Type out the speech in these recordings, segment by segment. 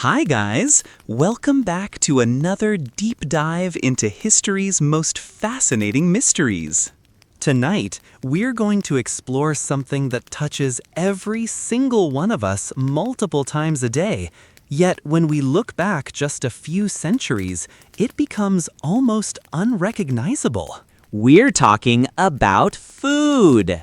Hi guys! Welcome back to another deep dive into history's most fascinating mysteries. Tonight, we're going to explore something that touches every single one of us multiple times a day, yet when we look back just a few centuries, it becomes almost unrecognizable. We're talking about food!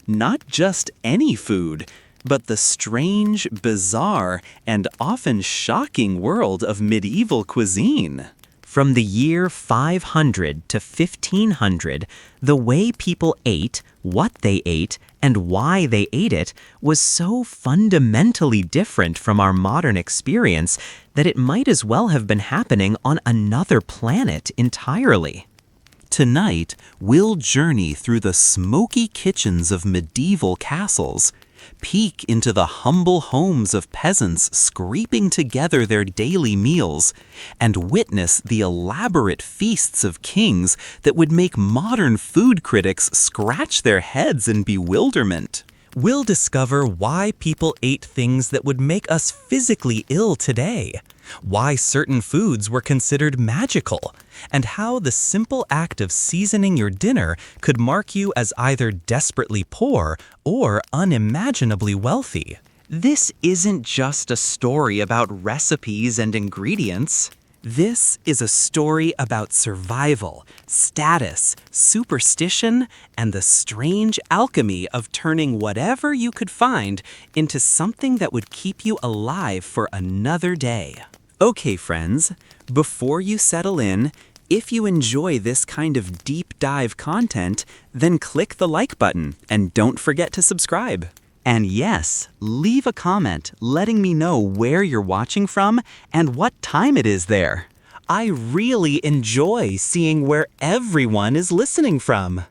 Not just any food, but the strange, bizarre, and often shocking world of medieval cuisine. From the year 500 to 1500, the way people ate, what they ate, and why they ate it was so fundamentally different from our modern experience that it might as well have been happening on another planet entirely. Tonight, we'll journey through the smoky kitchens of medieval castles, peek into the humble homes of peasants scraping together their daily meals, and witness the elaborate feasts of kings that would make modern food critics scratch their heads in bewilderment. We'll discover why people ate things that would make us physically ill today, why certain foods were considered magical, and how the simple act of seasoning your dinner could mark you as either desperately poor or unimaginably wealthy. This isn't just a story about recipes and ingredients. This is a story about survival, status, superstition, and the strange alchemy of turning whatever you could find into something that would keep you alive for another day. Okay, friends, before you settle in, if you enjoy this kind of deep dive content, then click the like button and don't forget to subscribe. And yes, leave a comment letting me know where you're watching from and what time it is there. I really enjoy seeing where everyone is listening from.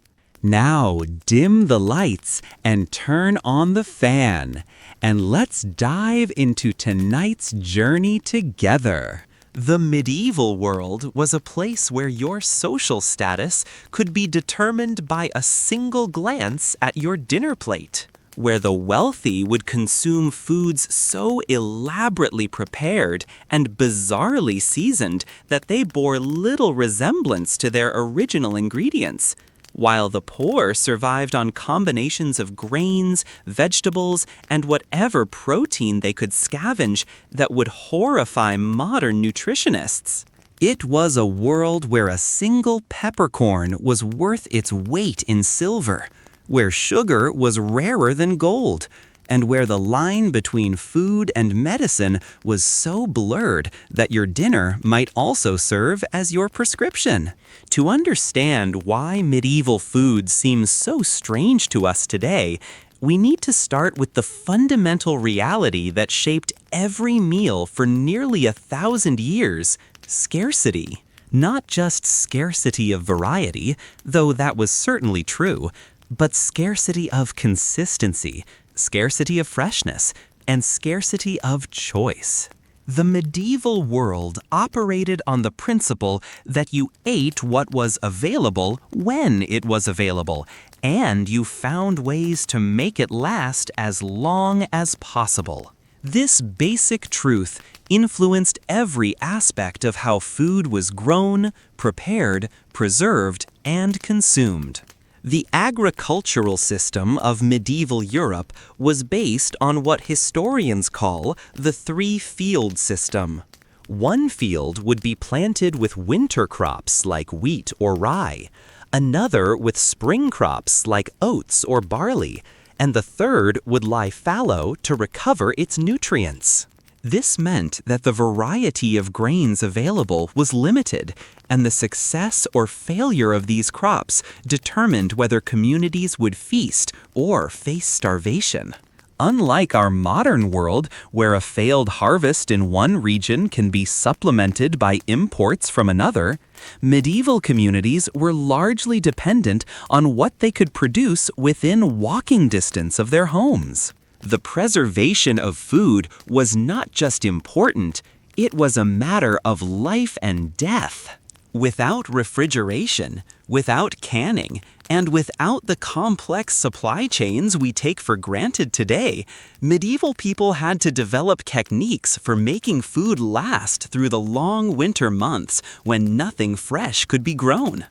Now dim the lights and turn on the fan, and let's dive into tonight's journey together. The medieval world was a place where your social status could be determined by a single glance at your dinner plate, where the wealthy would consume foods so elaborately prepared and bizarrely seasoned that they bore little resemblance to their original ingredients, while the poor survived on combinations of grains, vegetables, and whatever protein they could scavenge that would horrify modern nutritionists. It was a world where a single peppercorn was worth its weight in silver, where sugar was rarer than gold, and where the line between food and medicine was so blurred that your dinner might also serve as your prescription. To understand why medieval food seems so strange to us today, we need to start with the fundamental reality that shaped every meal for nearly 1,000 years: scarcity. Not just scarcity of variety, though that was certainly true, but scarcity of consistency, scarcity of freshness, and scarcity of choice. The medieval world operated on the principle that you ate what was available when it was available, and you found ways to make it last as long as possible. This basic truth influenced every aspect of how food was grown, prepared, preserved, and consumed. The agricultural system of medieval Europe was based on what historians call the three-field system. One field would be planted with winter crops like wheat or rye, another with spring crops like oats or barley, and the third would lie fallow to recover its nutrients. This meant that the variety of grains available was limited, and the success or failure of these crops determined whether communities would feast or face starvation. Unlike our modern world, where a failed harvest in one region can be supplemented by imports from another, medieval communities were largely dependent on what they could produce within walking distance of their homes. The preservation of food was not just important, it was a matter of life and death. Without refrigeration, Without canning, and without the complex supply chains we take for granted today, medieval people had to develop techniques for making food last through the long winter months when nothing fresh could be grown.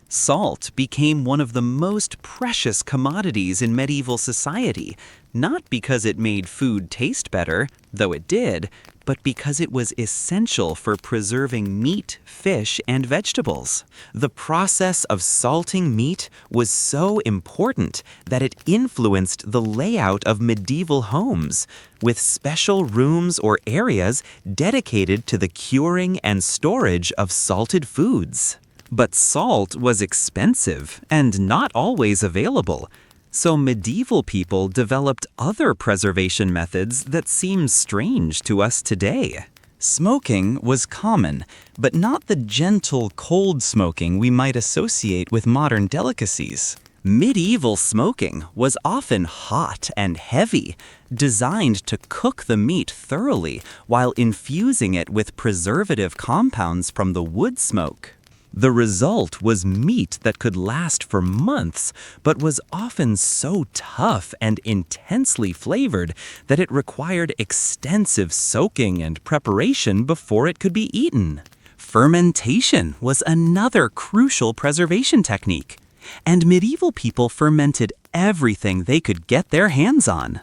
Salt became one of the most precious commodities in medieval society, not because it made food taste better, though it did, but because it was essential for preserving meat, fish, and vegetables. The process of salting meat was so important that it influenced the layout of medieval homes, with special rooms or areas dedicated to the curing and storage of salted foods. But salt was expensive and not always available, so medieval people developed other preservation methods that seem strange to us today. Smoking was common, but not the gentle, cold smoking we might associate with modern delicacies. Medieval smoking was often hot and heavy, designed to cook the meat thoroughly while infusing it with preservative compounds from the wood smoke. The result was meat that could last for months, but was often so tough and intensely flavored that it required extensive soaking and preparation before it could be eaten. Fermentation was another crucial preservation technique, and medieval people fermented everything they could get their hands on.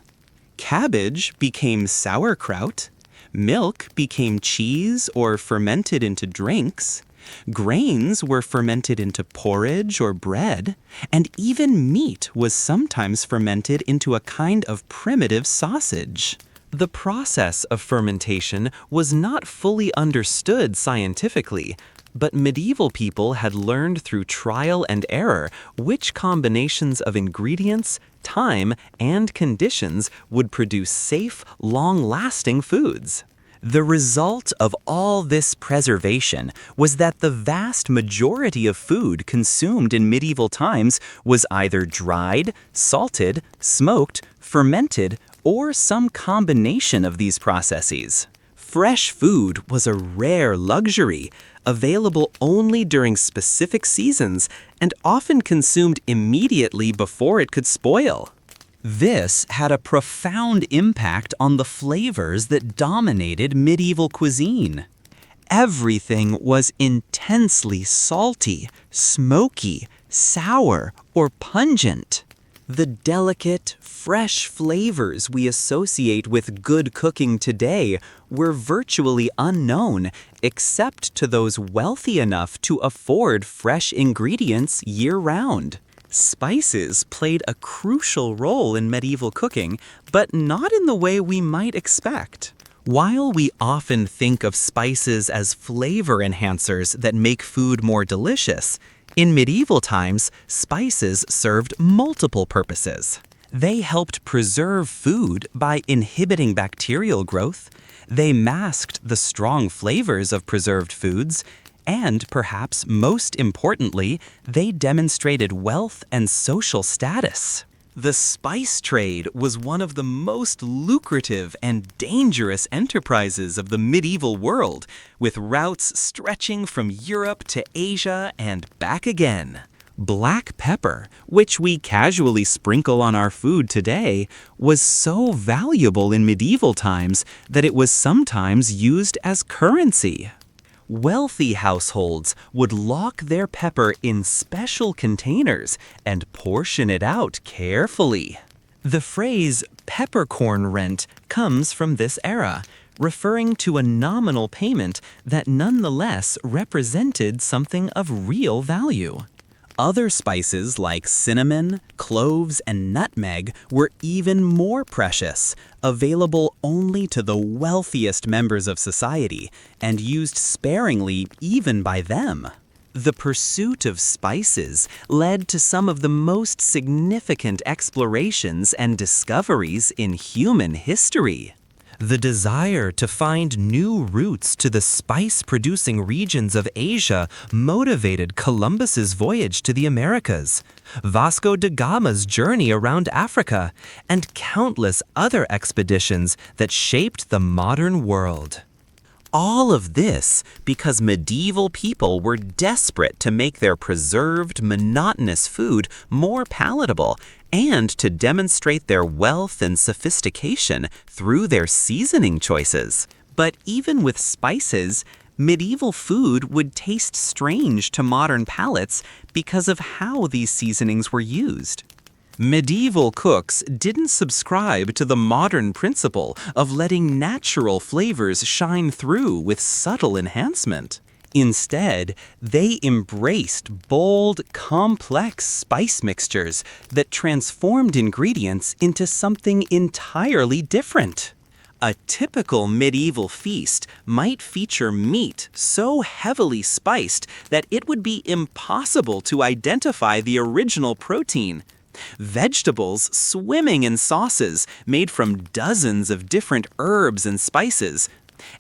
Cabbage became sauerkraut, milk became cheese or fermented into drinks, grains were fermented into porridge or bread, and even meat was sometimes fermented into a kind of primitive sausage. The process of fermentation was not fully understood scientifically, but medieval people had learned through trial and error which combinations of ingredients, time, and conditions would produce safe, long-lasting foods. The result of all this preservation was that the vast majority of food consumed in medieval times was either dried, salted, smoked, fermented, or some combination of these processes. Fresh food was a rare luxury, available only during specific seasons and often consumed immediately before it could spoil. This had a profound impact on the flavors that dominated medieval cuisine. Everything was intensely salty, smoky, sour, or pungent. The delicate, fresh flavors we associate with good cooking today were virtually unknown except to those wealthy enough to afford fresh ingredients year-round. Spices played a crucial role in medieval cooking, but not in the way we might expect. While we often think of spices as flavor enhancers that make food more delicious, in medieval times, spices served multiple purposes. They helped preserve food by inhibiting bacterial growth, they masked the strong flavors of preserved foods, and perhaps most importantly, they demonstrated wealth and social status. The spice trade was one of the most lucrative and dangerous enterprises of the medieval world, with routes stretching from Europe to Asia and back again. Black pepper, which we casually sprinkle on our food today, was so valuable in medieval times that it was sometimes used as currency. Wealthy households would lock their pepper in special containers and portion it out carefully. The phrase peppercorn rent comes from this era, referring to a nominal payment that nonetheless represented something of real value. Other spices like cinnamon, cloves, and nutmeg were even more precious, available only to the wealthiest members of society, and used sparingly even by them. The pursuit of spices led to some of the most significant explorations and discoveries in human history. The desire to find new routes to the spice-producing regions of Asia motivated Columbus's voyage to the Americas, Vasco da Gama's journey around Africa, and countless other expeditions that shaped the modern world. All of this because medieval people were desperate to make their preserved, monotonous food more palatable and to demonstrate their wealth and sophistication through their seasoning choices. But even with spices, medieval food would taste strange to modern palates because of how these seasonings were used. Medieval cooks didn't subscribe to the modern principle of letting natural flavors shine through with subtle enhancement. Instead, they embraced bold, complex spice mixtures that transformed ingredients into something entirely different. A typical medieval feast might feature meat so heavily spiced that it would be impossible to identify the original protein. Vegetables swimming in sauces made from dozens of different herbs and spices,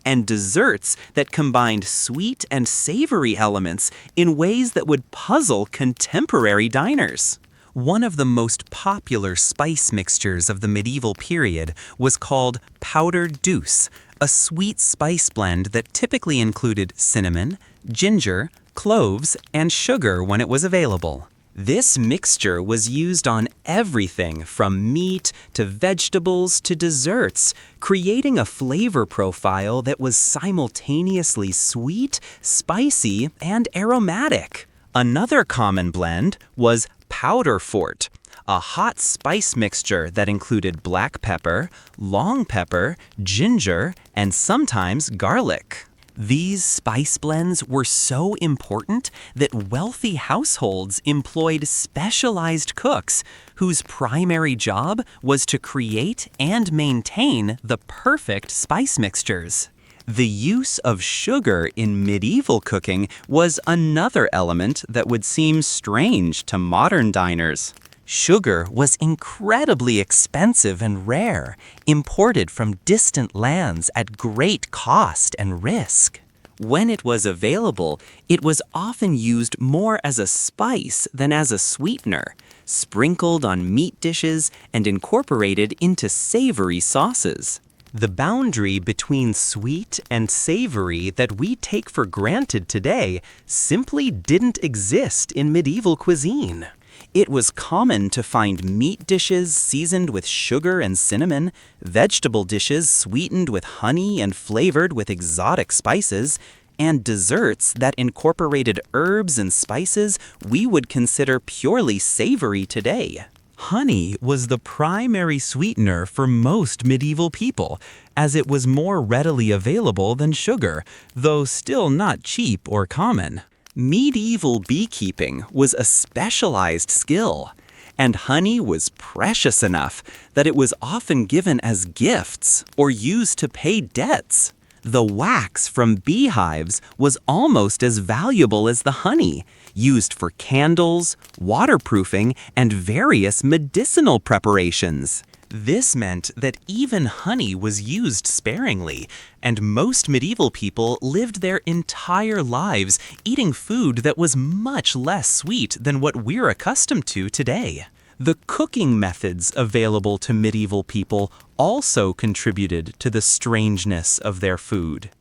and desserts that combined sweet and savory elements in ways that would puzzle contemporary diners. One of the most popular spice mixtures of the medieval period was called powdered douce, a sweet spice blend that typically included cinnamon, ginger, cloves, and sugar when it was available. This mixture was used on everything from meat to vegetables to desserts, creating a flavor profile that was simultaneously sweet, spicy, and aromatic. Another common blend was powder fort, a hot spice mixture that included black pepper, long pepper, ginger, and sometimes garlic. These spice blends were so important that wealthy households employed specialized cooks whose primary job was to create and maintain the perfect spice mixtures. The use of sugar in medieval cooking was another element that would seem strange to modern diners. Sugar was incredibly expensive and rare, imported from distant lands at great cost and risk. When it was available, it was often used more as a spice than as a sweetener, sprinkled on meat dishes and incorporated into savory sauces. The boundary between sweet and savory that we take for granted today simply didn't exist in medieval cuisine. It was common to find meat dishes seasoned with sugar and cinnamon, vegetable dishes sweetened with honey and flavored with exotic spices, and desserts that incorporated herbs and spices we would consider purely savory today. Honey was the primary sweetener for most medieval people, as it was more readily available than sugar, though still not cheap or common. Medieval beekeeping was a specialized skill, and honey was precious enough that it was often given as gifts or used to pay debts. The wax from beehives was almost as valuable as the honey, used for candles, waterproofing, and various medicinal preparations. This meant that even honey was used sparingly, and most medieval people lived their entire lives eating food that was much less sweet than what we're accustomed to today. The cooking methods available to medieval people also contributed to the strangeness of their food.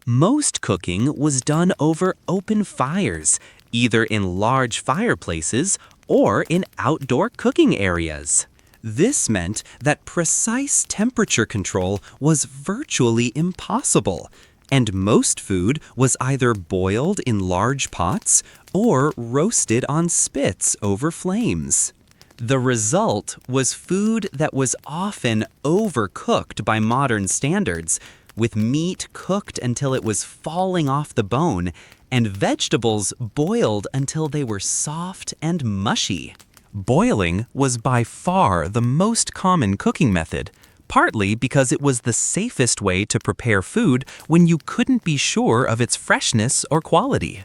Most cooking was done over open fires, either in large fireplaces or in outdoor cooking areas. This meant that precise temperature control was virtually impossible, and most food was either boiled in large pots or roasted on spits over flames. The result was food that was often overcooked by modern standards, with meat cooked until it was falling off the bone, and vegetables boiled until they were soft and mushy. Boiling was by far the most common cooking method, partly because it was the safest way to prepare food when you couldn't be sure of its freshness or quality.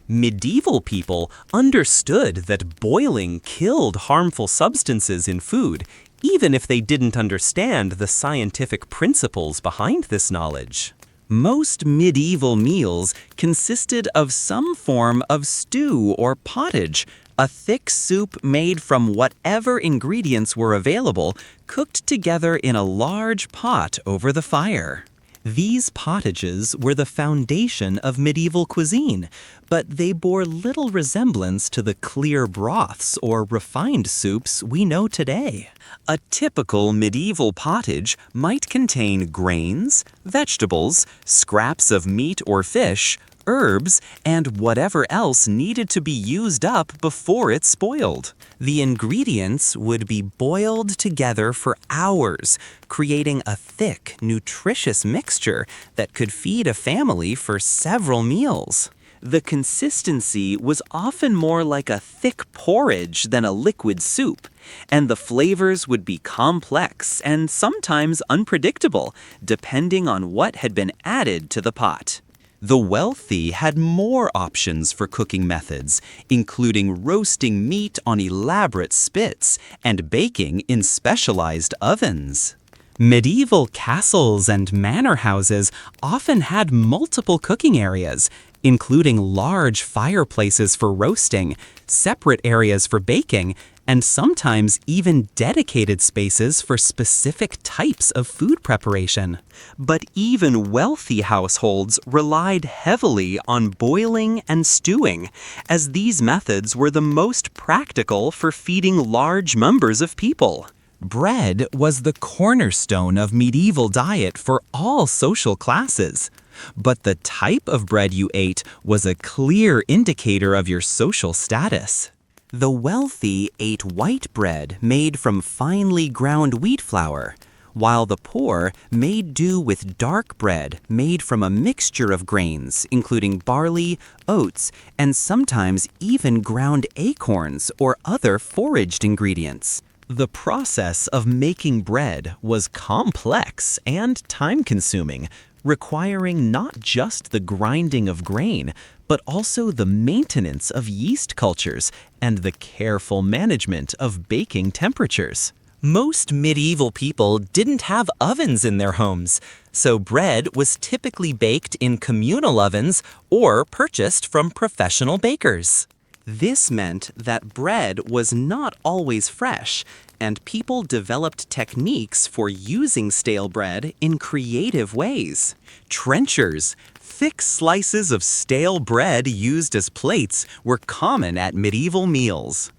Medieval people understood that boiling killed harmful substances in food, even if they didn't understand the scientific principles behind this knowledge. Most medieval meals consisted of some form of stew or pottage, a thick soup made from whatever ingredients were available, cooked together in a large pot over the fire. These pottages were the foundation of medieval cuisine, but they bore little resemblance to the clear broths or refined soups we know today. A typical medieval pottage might contain grains, vegetables, scraps of meat or fish, herbs, and whatever else needed to be used up before it spoiled. The ingredients would be boiled together for hours, creating a thick, nutritious mixture that could feed a family for several meals. The consistency was often more like a thick porridge than a liquid soup, and the flavors would be complex and sometimes unpredictable, depending on what had been added to the pot. The wealthy had more options for cooking methods, including roasting meat on elaborate spits and baking in specialized ovens. Medieval castles and manor houses often had multiple cooking areas, including large fireplaces for roasting, separate areas for baking, and sometimes even dedicated spaces for specific types of food preparation. But even wealthy households relied heavily on boiling and stewing, as these methods were the most practical for feeding large numbers of people. Bread was the cornerstone of medieval diet for all social classes. But the type of bread you ate was a clear indicator of your social status. The wealthy ate white bread made from finely ground wheat flour, while the poor made do with dark bread made from a mixture of grains, including barley, oats, and sometimes even ground acorns or other foraged ingredients. The process of making bread was complex and time-consuming, requiring not just the grinding of grain, but also the maintenance of yeast cultures and the careful management of baking temperatures. Most medieval people didn't have ovens in their homes, so bread was typically baked in communal ovens or purchased from professional bakers. This meant that bread was not always fresh, and people developed techniques for using stale bread in creative ways. Trenchers, thick slices of stale bread used as plates, were common at medieval meals.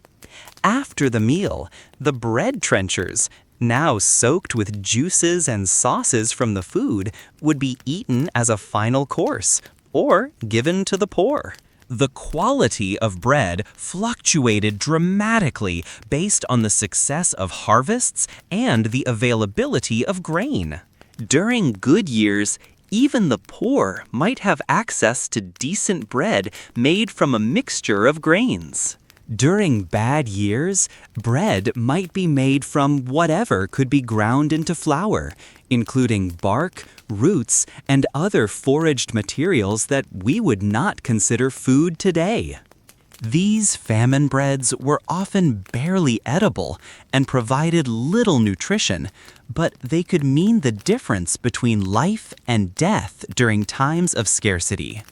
After the meal, the bread trenchers, now soaked with juices and sauces from the food, would be eaten as a final course or given to the poor. The quality of bread fluctuated dramatically based on the success of harvests and the availability of grain. During good years, even the poor might have access to decent bread made from a mixture of grains. During bad years, bread might be made from whatever could be ground into flour, including bark, roots, and other foraged materials that we would not consider food today. These famine breads were often barely edible and provided little nutrition, but they could mean the difference between life and death during times of scarcity.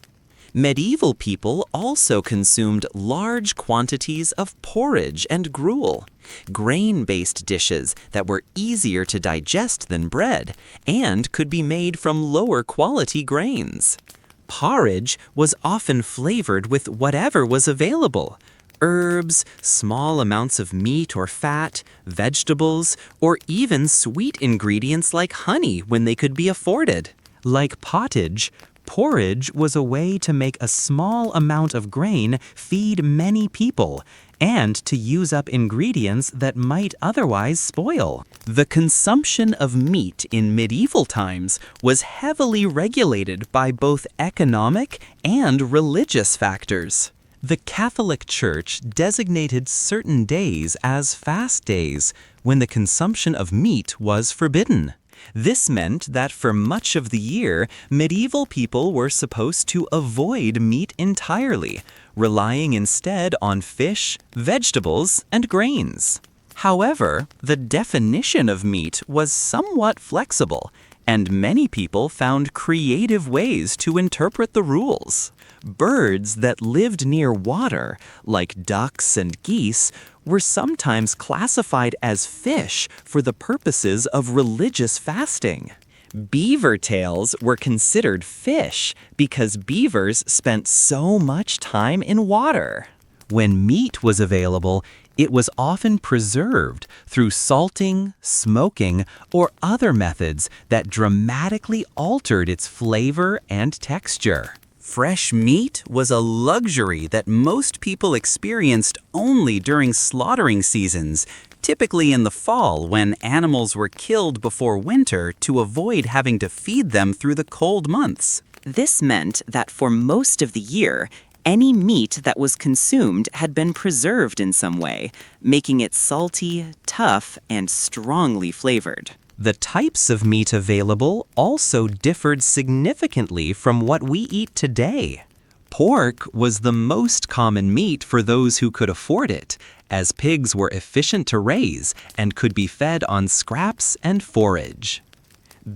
Medieval people also consumed large quantities of porridge and gruel, grain-based dishes that were easier to digest than bread and could be made from lower quality grains. Porridge was often flavored with whatever was available: herbs, small amounts of meat or fat, vegetables, or even sweet ingredients like honey when they could be afforded. Like pottage, porridge was a way to make a small amount of grain feed many people, and to use up ingredients that might otherwise spoil. The consumption of meat in medieval times was heavily regulated by both economic and religious factors. The Catholic Church designated certain days as fast days when the consumption of meat was forbidden. This meant that for much of the year, medieval people were supposed to avoid meat entirely, relying instead on fish, vegetables, and grains. However, the definition of meat was somewhat flexible, and many people found creative ways to interpret the rules. Birds that lived near water, like ducks and geese, were sometimes classified as fish for the purposes of religious fasting. Beaver tails were considered fish because beavers spent so much time in water. When meat was available, it was often preserved through salting, smoking, or other methods that dramatically altered its flavor and texture. Fresh meat was a luxury that most people experienced only during slaughtering seasons, typically in the fall when animals were killed before winter to avoid having to feed them through the cold months. This meant that for most of the year, any meat that was consumed had been preserved in some way, making it salty, tough, and strongly flavored. The types of meat available also differed significantly from what we eat today. Pork was the most common meat for those who could afford it, as pigs were efficient to raise and could be fed on scraps and forage.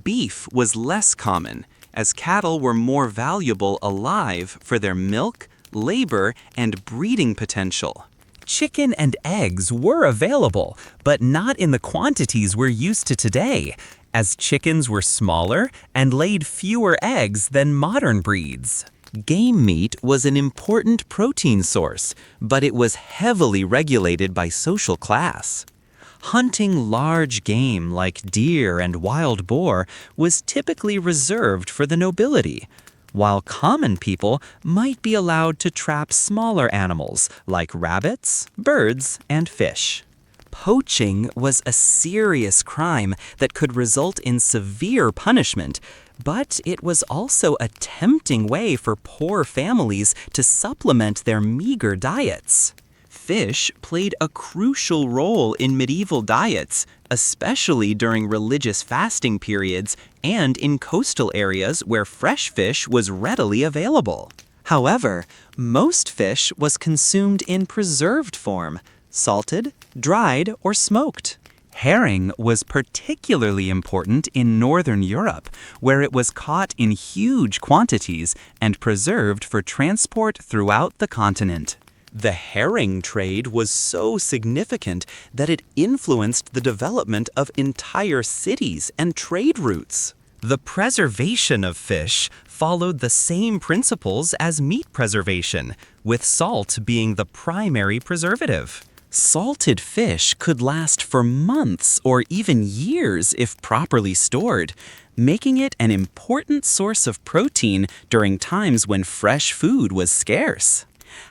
Beef was less common, as cattle were more valuable alive for their milk, labor, and breeding potential. Chicken and eggs were available, but not in the quantities we're used to today, as chickens were smaller and laid fewer eggs than modern breeds. Game meat was an important protein source, but it was heavily regulated by social class. Hunting large game like deer and wild boar was typically reserved for the nobility, while common people might be allowed to trap smaller animals like rabbits, birds, and fish. Poaching was a serious crime that could result in severe punishment, but it was also a tempting way for poor families to supplement their meager diets. Fish played a crucial role in medieval diets, especially during religious fasting periods and in coastal areas where fresh fish was readily available. However, most fish was consumed in preserved form, salted, dried, or smoked. Herring was particularly important in Northern Europe, where it was caught in huge quantities and preserved for transport throughout the continent. The herring trade was so significant that it influenced the development of entire cities and trade routes. The preservation of fish followed the same principles as meat preservation, with salt being the primary preservative. Salted fish could last for months or even years if properly stored, making it an important source of protein during times when fresh food was scarce.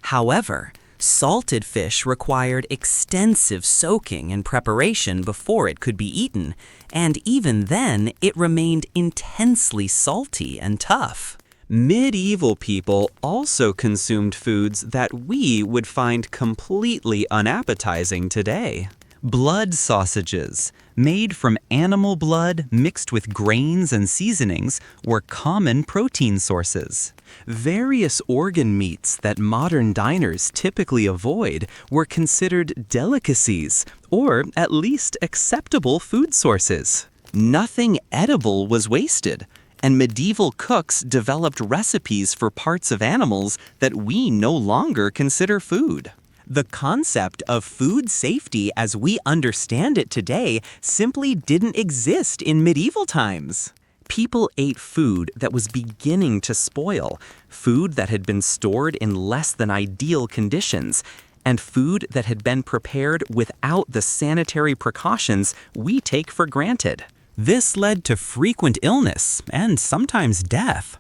However, salted fish required extensive soaking and preparation before it could be eaten, and even then it remained intensely salty and tough. Medieval people also consumed foods that we would find completely unappetizing today. Blood sausages, made from animal blood mixed with grains and seasonings, were common protein sources. Various organ meats that modern diners typically avoid were considered delicacies, or at least acceptable food sources. Nothing edible was wasted, and medieval cooks developed recipes for parts of animals that we no longer consider food. The concept of food safety as we understand it today simply didn't exist in medieval times. People ate food that was beginning to spoil, food that had been stored in less than ideal conditions, and food that had been prepared without the sanitary precautions we take for granted. This led to frequent illness and sometimes death.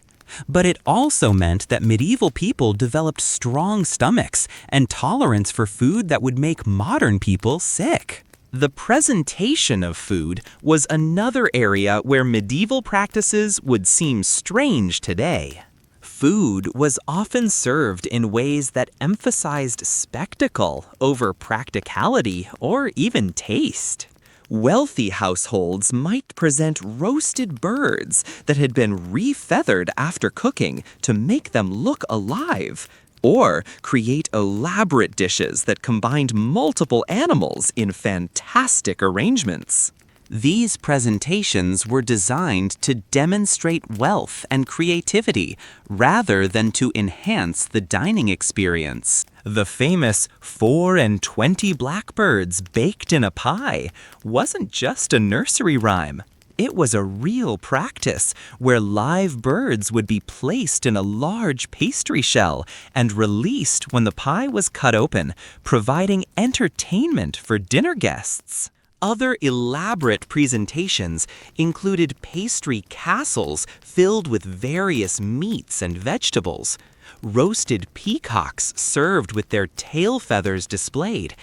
But it also meant that medieval people developed strong stomachs and tolerance for food that would make modern people sick. The presentation of food was another area where medieval practices would seem strange today. Food was often served in ways that emphasized spectacle over practicality or even taste. Wealthy households might present roasted birds that had been refeathered after cooking to make them look alive, or create elaborate dishes that combined multiple animals in fantastic arrangements. These presentations were designed to demonstrate wealth and creativity rather than to enhance the dining experience. The famous 4 and 20 blackbirds baked in a pie wasn't just a nursery rhyme. It was a real practice where live birds would be placed in a large pastry shell and released when the pie was cut open, providing entertainment for dinner guests. Other elaborate presentations included pastry castles filled with various meats and vegetables, roasted peacocks served with their tail feathers displayed,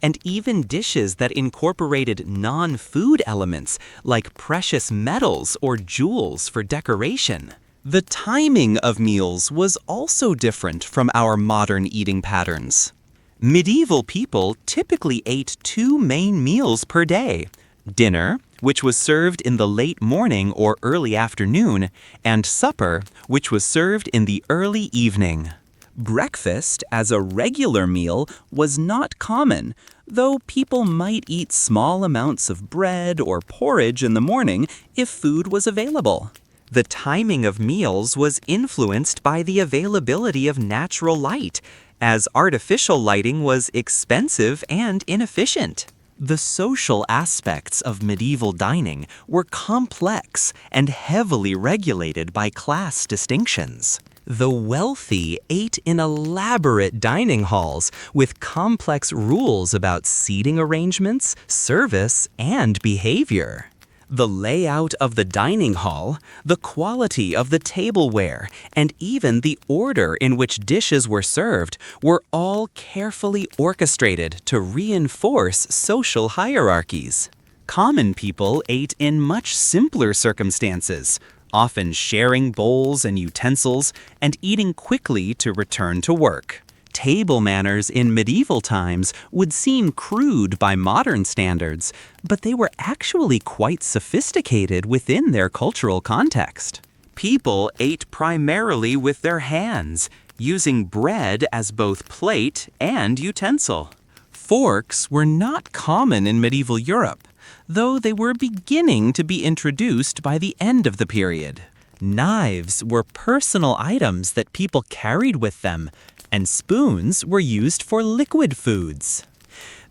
and even dishes that incorporated non-food elements like precious metals or jewels for decoration. The timing of meals was also different from our modern eating patterns. Medieval people typically ate 2 main meals per day: dinner, which was served in the late morning or early afternoon, and supper, which was served in the early evening. Breakfast as a regular meal was not common, though people might eat small amounts of bread or porridge in the morning if food was available. The timing of meals was influenced by the availability of natural light, as artificial lighting was expensive and inefficient. The social aspects of medieval dining were complex and heavily regulated by class distinctions. The wealthy ate in elaborate dining halls with complex rules about seating arrangements, service, and behavior. The layout of the dining hall, the quality of the tableware, and even the order in which dishes were served were all carefully orchestrated to reinforce social hierarchies. Common people ate in much simpler circumstances, often sharing bowls and utensils and eating quickly to return to work. Table manners in medieval times would seem crude by modern standards, but they were actually quite sophisticated within their cultural context. People ate primarily with their hands, using bread as both plate and utensil. Forks were not common in medieval Europe, though they were beginning to be introduced by the end of the period. Knives were personal items that people carried with them, and spoons were used for liquid foods.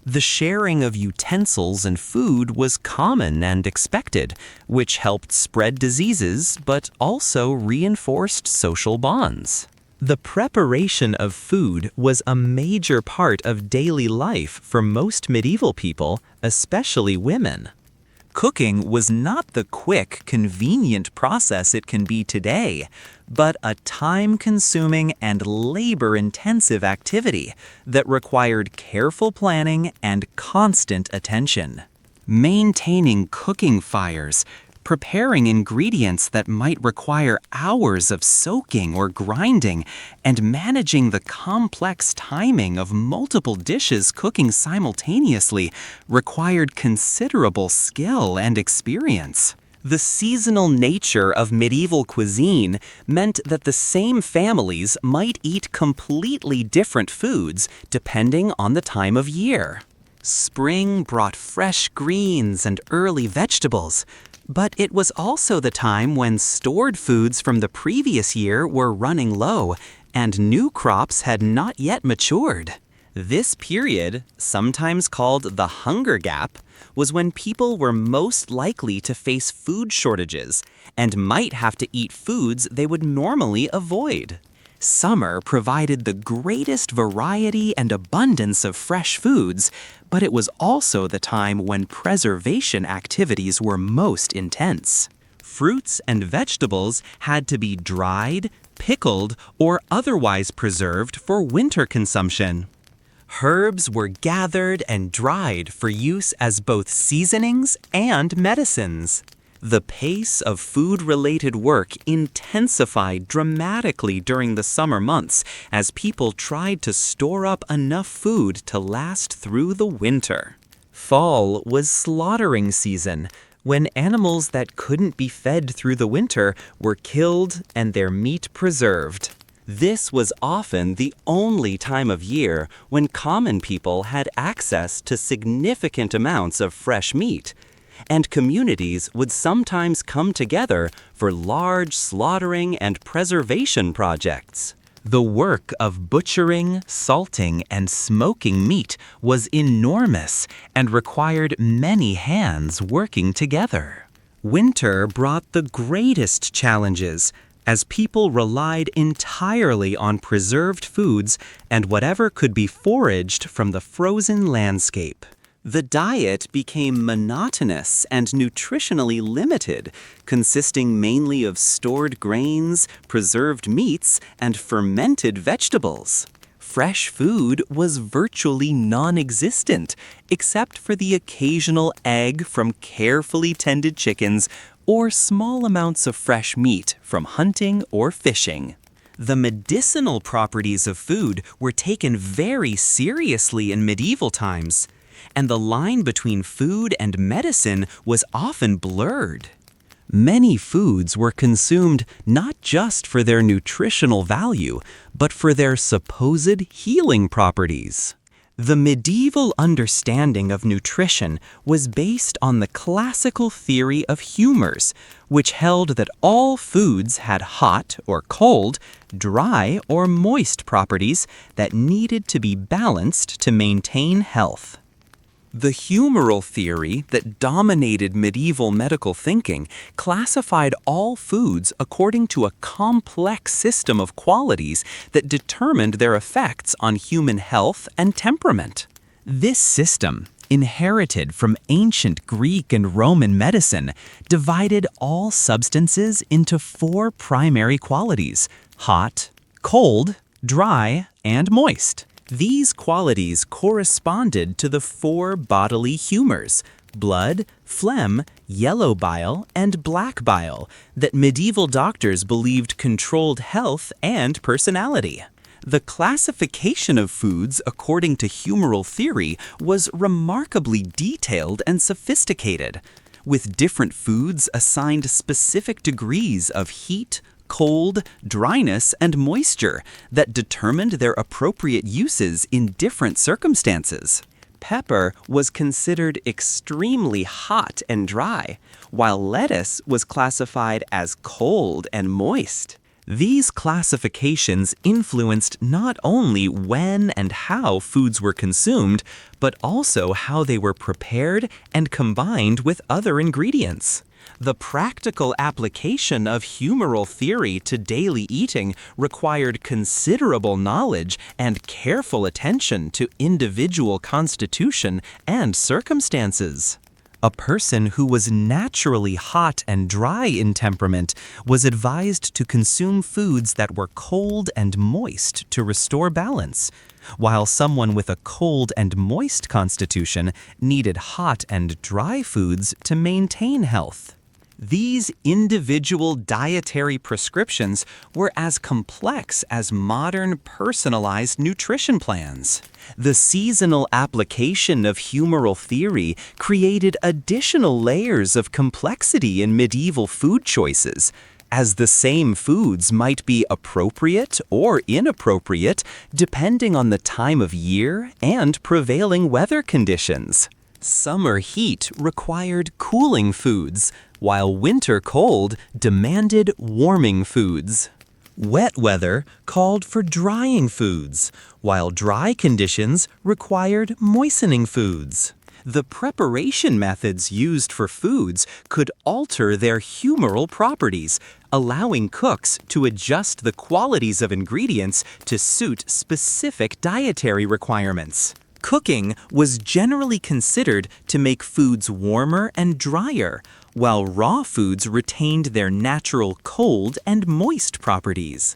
The sharing of utensils and food was common and expected, which helped spread diseases but also reinforced social bonds. The preparation of food was a major part of daily life for most medieval people, especially women. Cooking was not the quick, convenient process it can be today, but a time-consuming and labor-intensive activity that required careful planning and constant attention. Maintaining cooking fires, preparing ingredients that might require hours of soaking or grinding, and managing the complex timing of multiple dishes cooking simultaneously required considerable skill and experience. The seasonal nature of medieval cuisine meant that the same families might eat completely different foods depending on the time of year. Spring brought fresh greens and early vegetables, but it was also the time when stored foods from the previous year were running low and new crops had not yet matured. This period, sometimes called the Hunger Gap, was when people were most likely to face food shortages and might have to eat foods they would normally avoid. Summer provided the greatest variety and abundance of fresh foods, but it was also the time when preservation activities were most intense. Fruits and vegetables had to be dried, pickled, or otherwise preserved for winter consumption. Herbs were gathered and dried for use as both seasonings and medicines. The pace of food-related work intensified dramatically during the summer months as people tried to store up enough food to last through the winter. Fall was slaughtering season, when animals that couldn't be fed through the winter were killed and their meat preserved. This was often the only time of year when common people had access to significant amounts of fresh meat, and communities would sometimes come together for large slaughtering and preservation projects. The work of butchering, salting, and smoking meat was enormous and required many hands working together. Winter brought the greatest challenges, as people relied entirely on preserved foods and whatever could be foraged from the frozen landscape. The diet became monotonous and nutritionally limited, consisting mainly of stored grains, preserved meats, and fermented vegetables. Fresh food was virtually non-existent, except for the occasional egg from carefully tended chickens or small amounts of fresh meat from hunting or fishing. The medicinal properties of food were taken very seriously in medieval times, and the line between food and medicine was often blurred. Many foods were consumed not just for their nutritional value, but for their supposed healing properties. The medieval understanding of nutrition was based on the classical theory of humors, which held that all foods had hot or cold, dry or moist properties that needed to be balanced to maintain health. The humoral theory that dominated medieval medical thinking classified all foods according to a complex system of qualities that determined their effects on human health and temperament. This system, inherited from ancient Greek and Roman medicine, divided all substances into 4 primary qualities: hot, cold, dry, and moist. These qualities corresponded to the 4 bodily humors: blood, phlegm, yellow bile, and black bile, that medieval doctors believed controlled health and personality. The classification of foods according to humoral theory was remarkably detailed and sophisticated, with different foods assigned specific degrees of heat, cold, dryness, and moisture that determined their appropriate uses in different circumstances. Pepper was considered extremely hot and dry, while lettuce was classified as cold and moist. These classifications influenced not only when and how foods were consumed, but also how they were prepared and combined with other ingredients. The practical application of humoral theory to daily eating required considerable knowledge and careful attention to individual constitution and circumstances. A person who was naturally hot and dry in temperament was advised to consume foods that were cold and moist to restore balance, while someone with a cold and moist constitution needed hot and dry foods to maintain health. These individual dietary prescriptions were as complex as modern personalized nutrition plans. The seasonal application of humoral theory created additional layers of complexity in medieval food choices, as the same foods might be appropriate or inappropriate depending on the time of year and prevailing weather conditions. Summer heat required cooling foods, while winter cold demanded warming foods. Wet weather called for drying foods, while dry conditions required moistening foods. The preparation methods used for foods could alter their humoral properties, allowing cooks to adjust the qualities of ingredients to suit specific dietary requirements. Cooking was generally considered to make foods warmer and drier, while raw foods retained their natural cold and moist properties.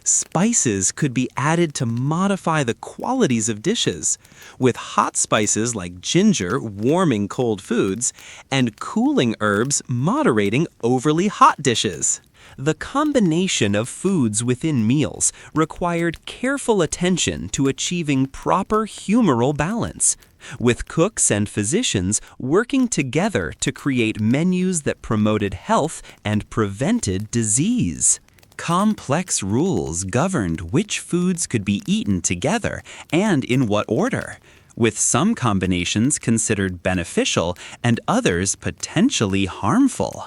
Spices could be added to modify the qualities of dishes, with hot spices like ginger warming cold foods and cooling herbs moderating overly hot dishes. The combination of foods within meals required careful attention to achieving proper humoral balance, with cooks and physicians working together to create menus that promoted health and prevented disease. Complex rules governed which foods could be eaten together and in what order, with some combinations considered beneficial and others potentially harmful.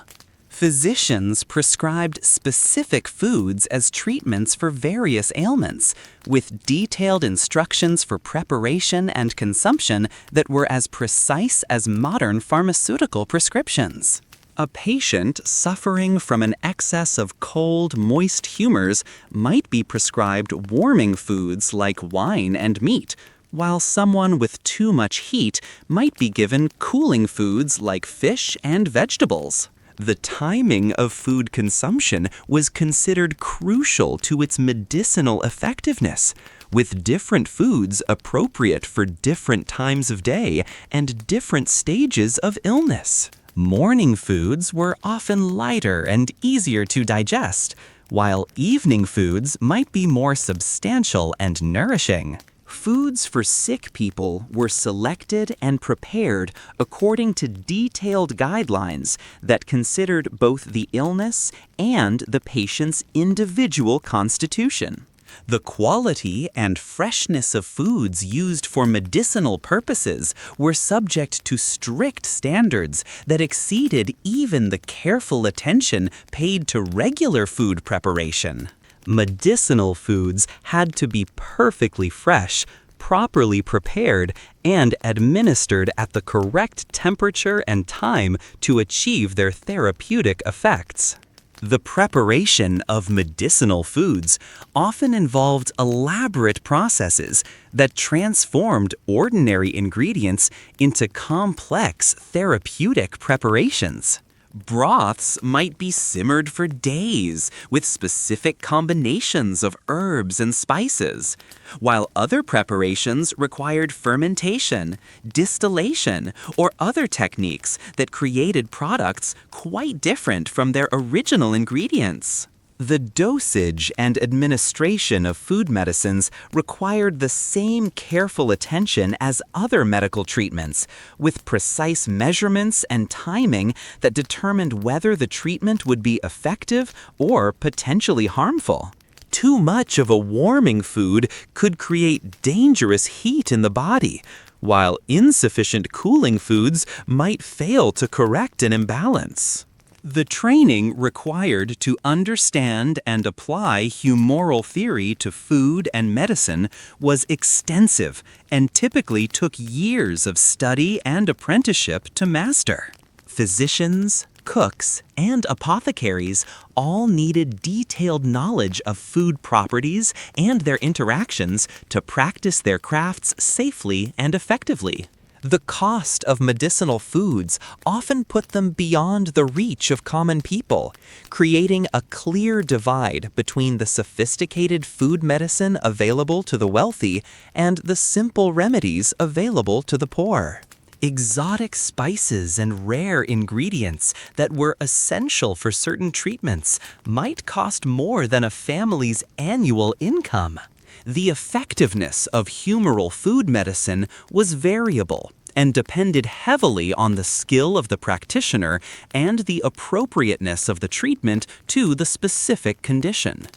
Physicians prescribed specific foods as treatments for various ailments, with detailed instructions for preparation and consumption that were as precise as modern pharmaceutical prescriptions. A patient suffering from an excess of cold, moist humors might be prescribed warming foods like wine and meat, while someone with too much heat might be given cooling foods like fish and vegetables. The timing of food consumption was considered crucial to its medicinal effectiveness, with different foods appropriate for different times of day and different stages of illness. Morning foods were often lighter and easier to digest, while evening foods might be more substantial and nourishing. Foods for sick people were selected and prepared according to detailed guidelines that considered both the illness and the patient's individual constitution. The quality and freshness of foods used for medicinal purposes were subject to strict standards that exceeded even the careful attention paid to regular food preparation. Medicinal foods had to be perfectly fresh, properly prepared, and administered at the correct temperature and time to achieve their therapeutic effects. The preparation of medicinal foods often involved elaborate processes that transformed ordinary ingredients into complex therapeutic preparations. Broths might be simmered for days with specific combinations of herbs and spices, while other preparations required fermentation, distillation, or other techniques that created products quite different from their original ingredients. The dosage and administration of food medicines required the same careful attention as other medical treatments, with precise measurements and timing that determined whether the treatment would be effective or potentially harmful. Too much of a warming food could create dangerous heat in the body, while insufficient cooling foods might fail to correct an imbalance. The training required to understand and apply humoral theory to food and medicine was extensive and typically took years of study and apprenticeship to master. Physicians, cooks, and apothecaries all needed detailed knowledge of food properties and their interactions to practice their crafts safely and effectively. The cost of medicinal foods often put them beyond the reach of common people, creating a clear divide between the sophisticated food medicine available to the wealthy and the simple remedies available to the poor. Exotic spices and rare ingredients that were essential for certain treatments might cost more than a family's annual income. The effectiveness of humoral food medicine was variable and depended heavily on the skill of the practitioner and the appropriateness of the treatment to the specific condition.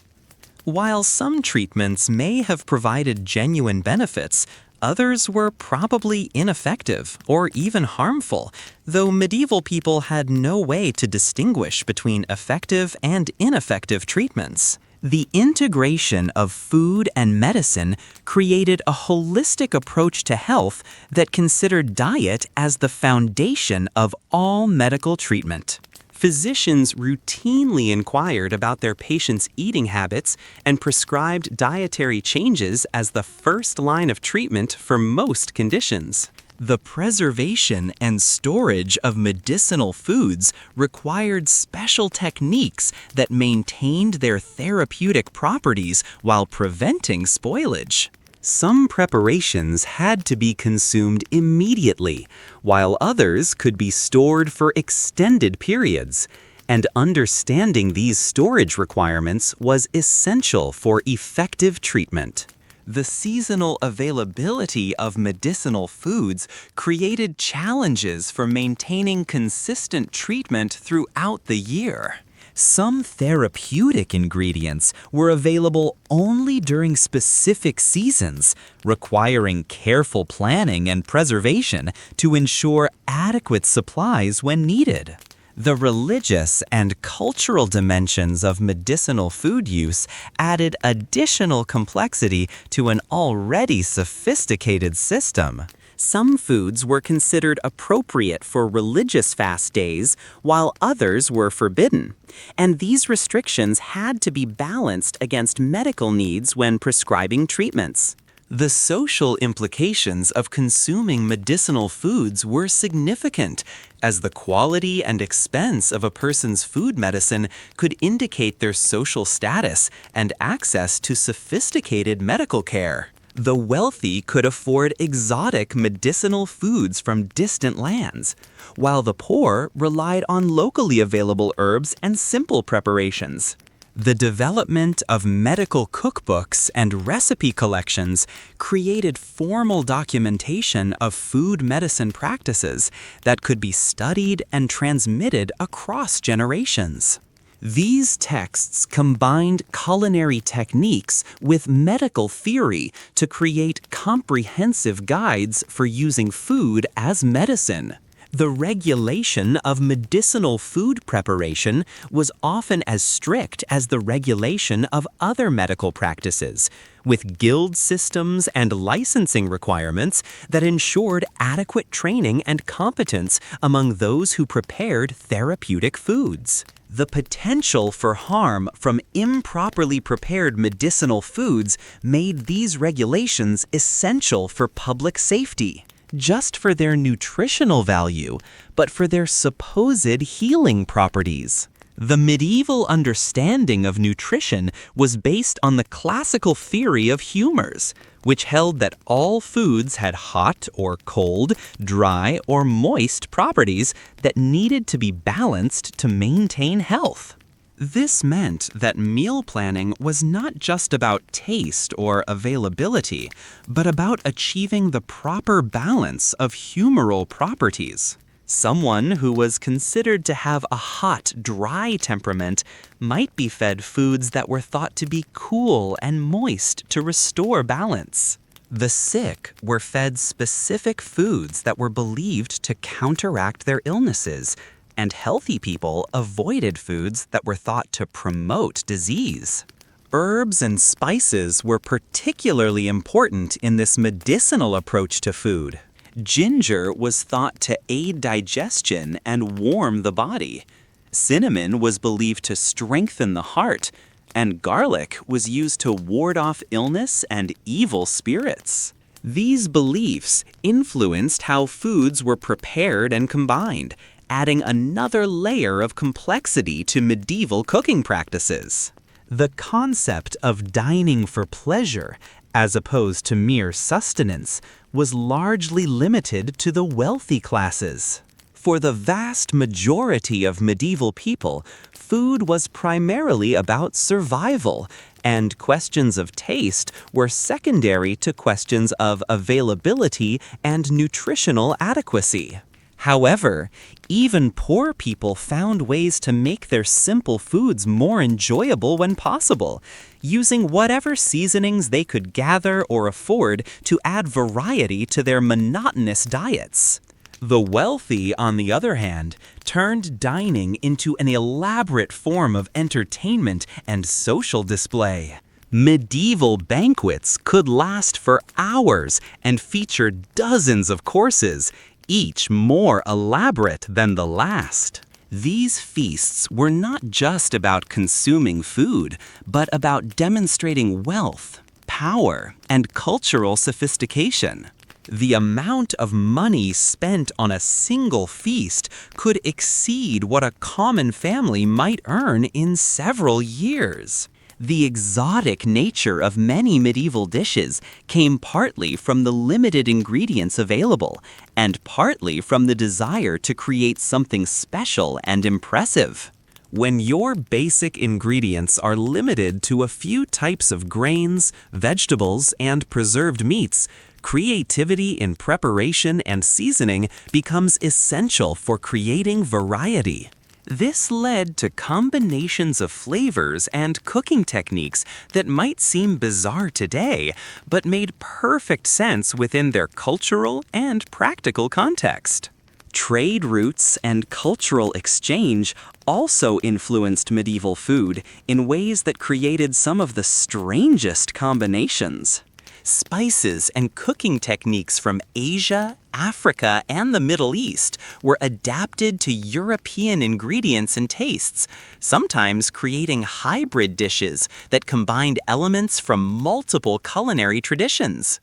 While some treatments may have provided genuine benefits, others were probably ineffective or even harmful, though medieval people had no way to distinguish between effective and ineffective treatments. The integration of food and medicine created a holistic approach to health that considered diet as the foundation of all medical treatment. Physicians routinely inquired about their patients' eating habits and prescribed dietary changes as the first line of treatment for most conditions. The preservation and storage of medicinal foods required special techniques that maintained their therapeutic properties while preventing spoilage. Some preparations had to be consumed immediately, while others could be stored for extended periods, and understanding these storage requirements was essential for effective treatment. The seasonal availability of medicinal foods created challenges for maintaining consistent treatment throughout the year. Some therapeutic ingredients were available only during specific seasons, requiring careful planning and preservation to ensure adequate supplies when needed. The religious and cultural dimensions of medicinal food use added additional complexity to an already sophisticated system. Some foods were considered appropriate for religious fast days, while others were forbidden. And these restrictions had to be balanced against medical needs when prescribing treatments. The social implications of consuming medicinal foods were significant, as the quality and expense of a person's food medicine could indicate their social status and access to sophisticated medical care. The wealthy could afford exotic medicinal foods from distant lands, while the poor relied on locally available herbs and simple preparations. The development of medical cookbooks and recipe collections created formal documentation of food medicine practices that could be studied and transmitted across generations. These texts combined culinary techniques with medical theory to create comprehensive guides for using food as medicine. The regulation of medicinal food preparation was often as strict as the regulation of other medical practices, with guild systems and licensing requirements that ensured adequate training and competence among those who prepared therapeutic foods. The potential for harm from improperly prepared medicinal foods made these regulations essential for public safety. Just for their nutritional value, but for their supposed healing properties. The medieval understanding of nutrition was based on the classical theory of humors, which held that all foods had hot or cold, dry or moist properties that needed to be balanced to maintain health. This meant that meal planning was not just about taste or availability, but about achieving the proper balance of humoral properties. Someone who was considered to have a hot, dry temperament might be fed foods that were thought to be cool and moist to restore balance. The sick were fed specific foods that were believed to counteract their illnesses, and healthy people avoided foods that were thought to promote disease. Herbs and spices were particularly important in this medicinal approach to food. Ginger was thought to aid digestion and warm the body. Cinnamon was believed to strengthen the heart, and garlic was used to ward off illness and evil spirits. These beliefs influenced how foods were prepared and combined, adding another layer of complexity to medieval cooking practices. The concept of dining for pleasure, as opposed to mere sustenance, was largely limited to the wealthy classes. For the vast majority of medieval people, food was primarily about survival, and questions of taste were secondary to questions of availability and nutritional adequacy. However, even poor people found ways to make their simple foods more enjoyable when possible, using whatever seasonings they could gather or afford to add variety to their monotonous diets. The wealthy, on the other hand, turned dining into an elaborate form of entertainment and social display. Medieval banquets could last for hours and feature dozens of courses, each more elaborate than the last. These feasts were not just about consuming food, but about demonstrating wealth, power, and cultural sophistication. The amount of money spent on a single feast could exceed what a common family might earn in several years. The exotic nature of many medieval dishes came partly from the limited ingredients available, and partly from the desire to create something special and impressive. When your basic ingredients are limited to a few types of grains, vegetables, and preserved meats, creativity in preparation and seasoning becomes essential for creating variety. This led to combinations of flavors and cooking techniques that might seem bizarre today, but made perfect sense within their cultural and practical context. Trade routes and cultural exchange also influenced medieval food in ways that created some of the strangest combinations. Spices and cooking techniques from Asia, Africa, and the Middle East were adapted to European ingredients and tastes, sometimes creating hybrid dishes that combined elements from multiple culinary traditions.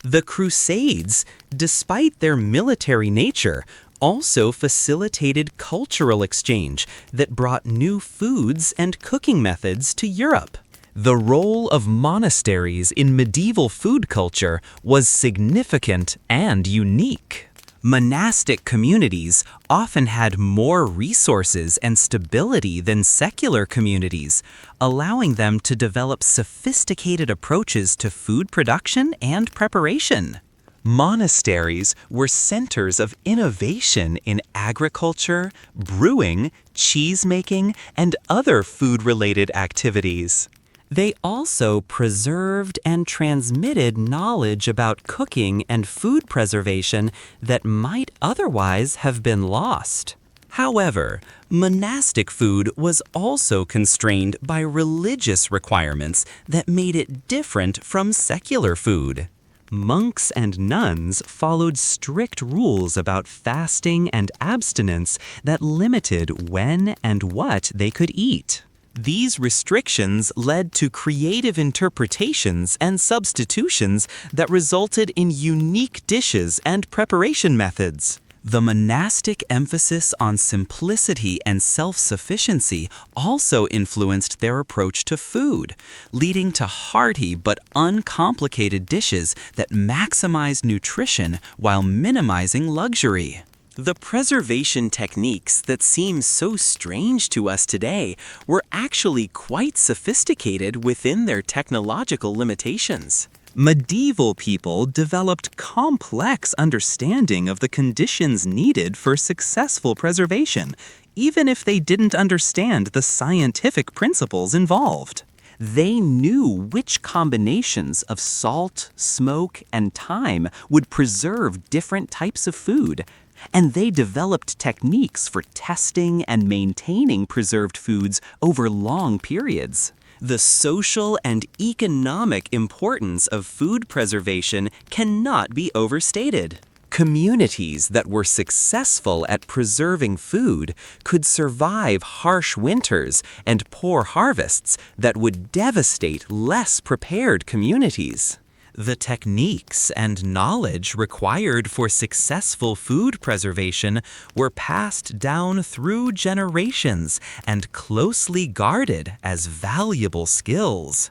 The Crusades, despite their military nature, also facilitated cultural exchange that brought new foods and cooking methods to Europe. The role of monasteries in medieval food culture was significant and unique. Monastic communities often had more resources and stability than secular communities, allowing them to develop sophisticated approaches to food production and preparation. Monasteries were centers of innovation in agriculture, brewing, cheese-making, and other food-related activities. They also preserved and transmitted knowledge about cooking and food preservation that might otherwise have been lost. However, monastic food was also constrained by religious requirements that made it different from secular food. Monks and nuns followed strict rules about fasting and abstinence that limited when and what they could eat. These restrictions led to creative interpretations and substitutions that resulted in unique dishes and preparation methods. The monastic emphasis on simplicity and self-sufficiency also influenced their approach to food, leading to hearty but uncomplicated dishes that maximize nutrition while minimizing luxury. The preservation techniques that seem so strange to us today were actually quite sophisticated within their technological limitations. Medieval people developed complex understanding of the conditions needed for successful preservation, even if they didn't understand the scientific principles involved. They knew which combinations of salt, smoke, and thyme would preserve different types of food, and they developed techniques for testing and maintaining preserved foods over long periods. The social and economic importance of food preservation cannot be overstated. Communities that were successful at preserving food could survive harsh winters and poor harvests that would devastate less prepared communities. The techniques and knowledge required for successful food preservation were passed down through generations and closely guarded as valuable skills.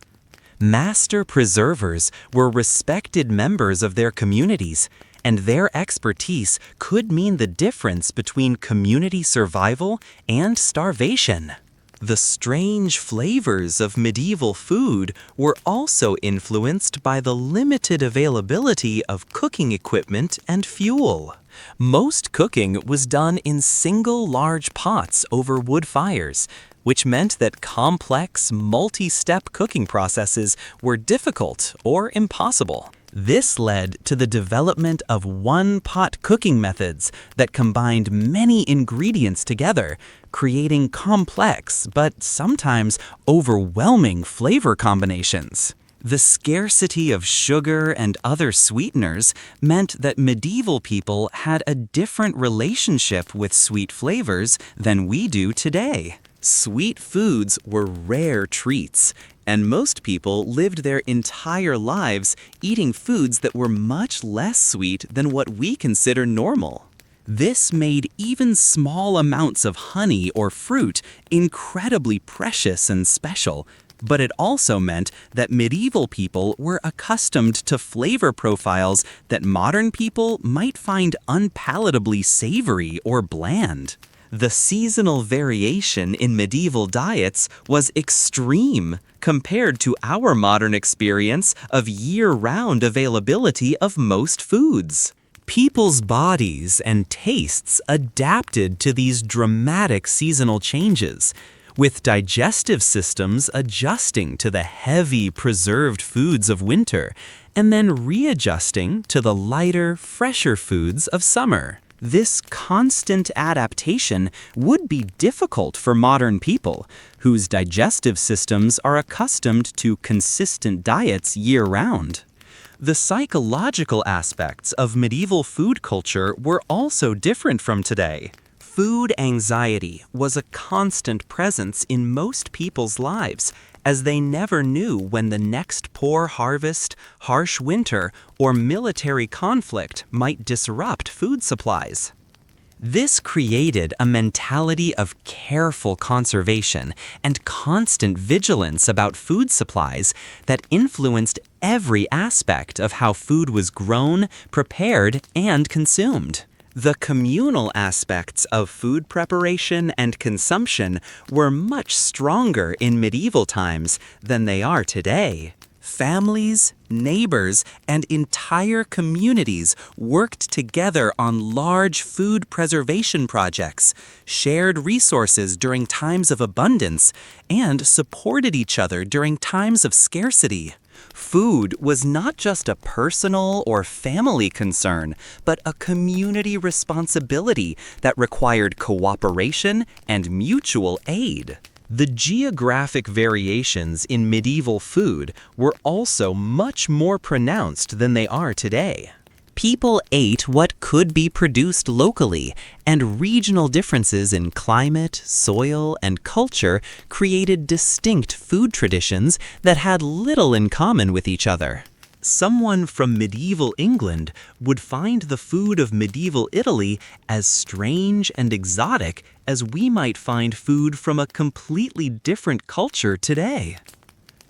Master preservers were respected members of their communities, and their expertise could mean the difference between community survival and starvation. The strange flavors of medieval food were also influenced by the limited availability of cooking equipment and fuel. Most cooking was done in single large pots over wood fires, which meant that complex, multi-step cooking processes were difficult or impossible. This led to the development of one-pot cooking methods that combined many ingredients together, creating complex but sometimes overwhelming flavor combinations. The scarcity of sugar and other sweeteners meant that medieval people had a different relationship with sweet flavors than we do today. Sweet foods were rare treats, and most people lived their entire lives eating foods that were much less sweet than what we consider normal. This made even small amounts of honey or fruit incredibly precious and special, but it also meant that medieval people were accustomed to flavor profiles that modern people might find unpalatably savory or bland. The seasonal variation in medieval diets was extreme compared to our modern experience of year-round availability of most foods. People's bodies and tastes adapted to these dramatic seasonal changes, with digestive systems adjusting to the heavy preserved foods of winter and then readjusting to the lighter, fresher foods of summer. This constant adaptation would be difficult for modern people, whose digestive systems are accustomed to consistent diets year-round. The psychological aspects of medieval food culture were also different from today. Food anxiety was a constant presence in most people's lives, as they never knew when the next poor harvest, harsh winter, or military conflict might disrupt food supplies. This created a mentality of careful conservation and constant vigilance about food supplies that influenced every aspect of how food was grown, prepared, and consumed. The communal aspects of food preparation and consumption were much stronger in medieval times than they are today. Families, neighbors, and entire communities worked together on large food preservation projects, shared resources during times of abundance, and supported each other during times of scarcity. Food was not just a personal or family concern, but a community responsibility that required cooperation and mutual aid. The geographic variations in medieval food were also much more pronounced than they are today. People ate what could be produced locally, and regional differences in climate, soil, and culture created distinct food traditions that had little in common with each other. Someone from medieval England would find the food of medieval Italy as strange and exotic as we might find food from a completely different culture today.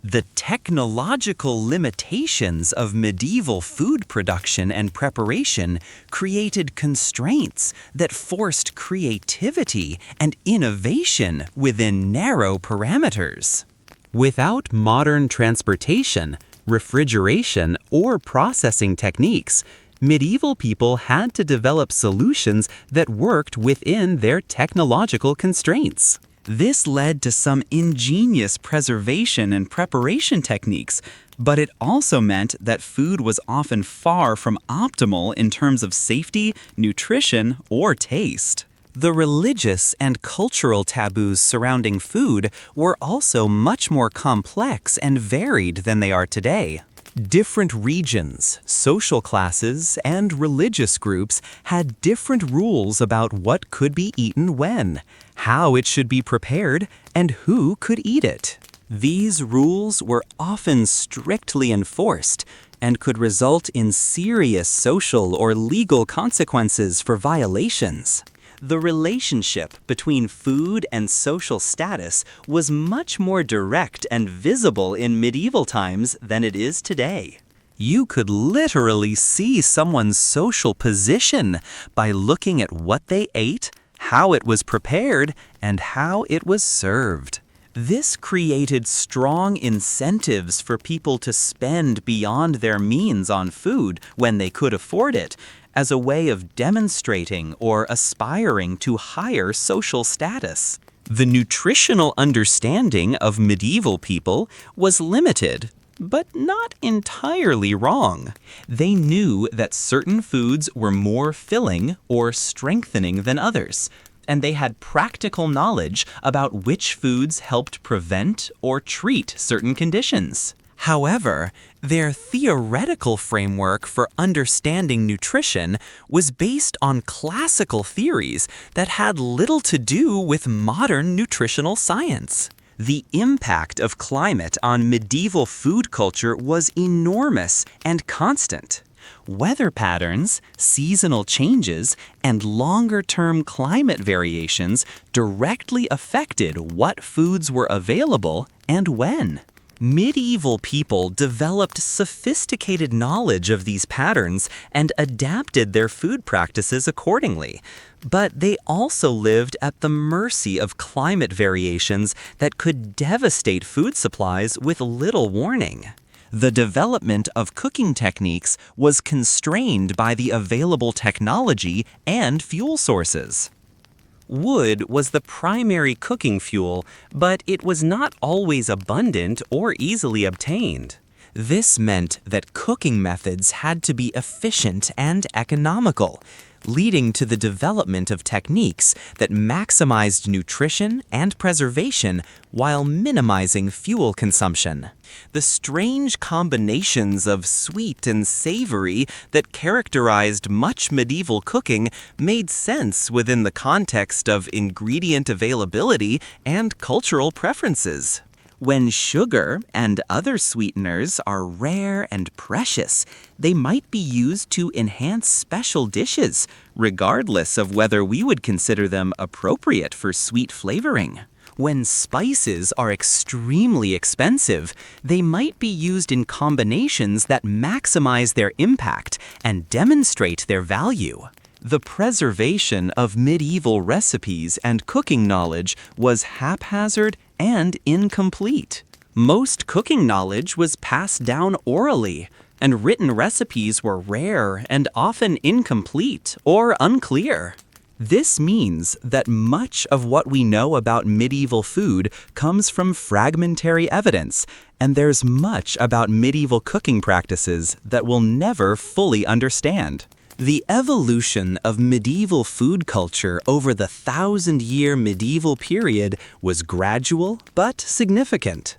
The technological limitations of medieval food production and preparation created constraints that forced creativity and innovation within narrow parameters. Without modern transportation, refrigeration, or processing techniques, medieval people had to develop solutions that worked within their technological constraints. This led to some ingenious preservation and preparation techniques, but it also meant that food was often far from optimal in terms of safety, nutrition, or taste. The religious and cultural taboos surrounding food were also much more complex and varied than they are today. Different regions, social classes, and religious groups had different rules about what could be eaten when, how it should be prepared, and who could eat it. These rules were often strictly enforced and could result in serious social or legal consequences for violations. The relationship between food and social status was much more direct and visible in medieval times than it is today. You could literally see someone's social position by looking at what they ate, how it was prepared, and how it was served. This created strong incentives for people to spend beyond their means on food when they could afford it, as a way of demonstrating or aspiring to higher social status. The nutritional understanding of medieval people was limited, but not entirely wrong. They knew that certain foods were more filling or strengthening than others, and they had practical knowledge about which foods helped prevent or treat certain conditions. However, their theoretical framework for understanding nutrition was based on classical theories that had little to do with modern nutritional science. The impact of climate on medieval food culture was enormous and constant. Weather patterns, seasonal changes, and longer-term climate variations directly affected what foods were available and when. Medieval people developed sophisticated knowledge of these patterns and adapted their food practices accordingly. But they also lived at the mercy of climate variations that could devastate food supplies with little warning. The development of cooking techniques was constrained by the available technology and fuel sources. Wood was the primary cooking fuel, but it was not always abundant or easily obtained. This meant that cooking methods had to be efficient and economical, leading to the development of techniques that maximized nutrition and preservation while minimizing fuel consumption. The strange combinations of sweet and savory that characterized much medieval cooking made sense within the context of ingredient availability and cultural preferences. When sugar and other sweeteners are rare and precious, they might be used to enhance special dishes, regardless of whether we would consider them appropriate for sweet flavoring. When spices are extremely expensive, they might be used in combinations that maximize their impact and demonstrate their value. The preservation of medieval recipes and cooking knowledge was haphazard and incomplete. Most cooking knowledge was passed down orally, and written recipes were rare and often incomplete or unclear. This means that much of what we know about medieval food comes from fragmentary evidence, and there's much about medieval cooking practices that we'll never fully understand. The evolution of medieval food culture over the 1,000-year medieval period was gradual but significant.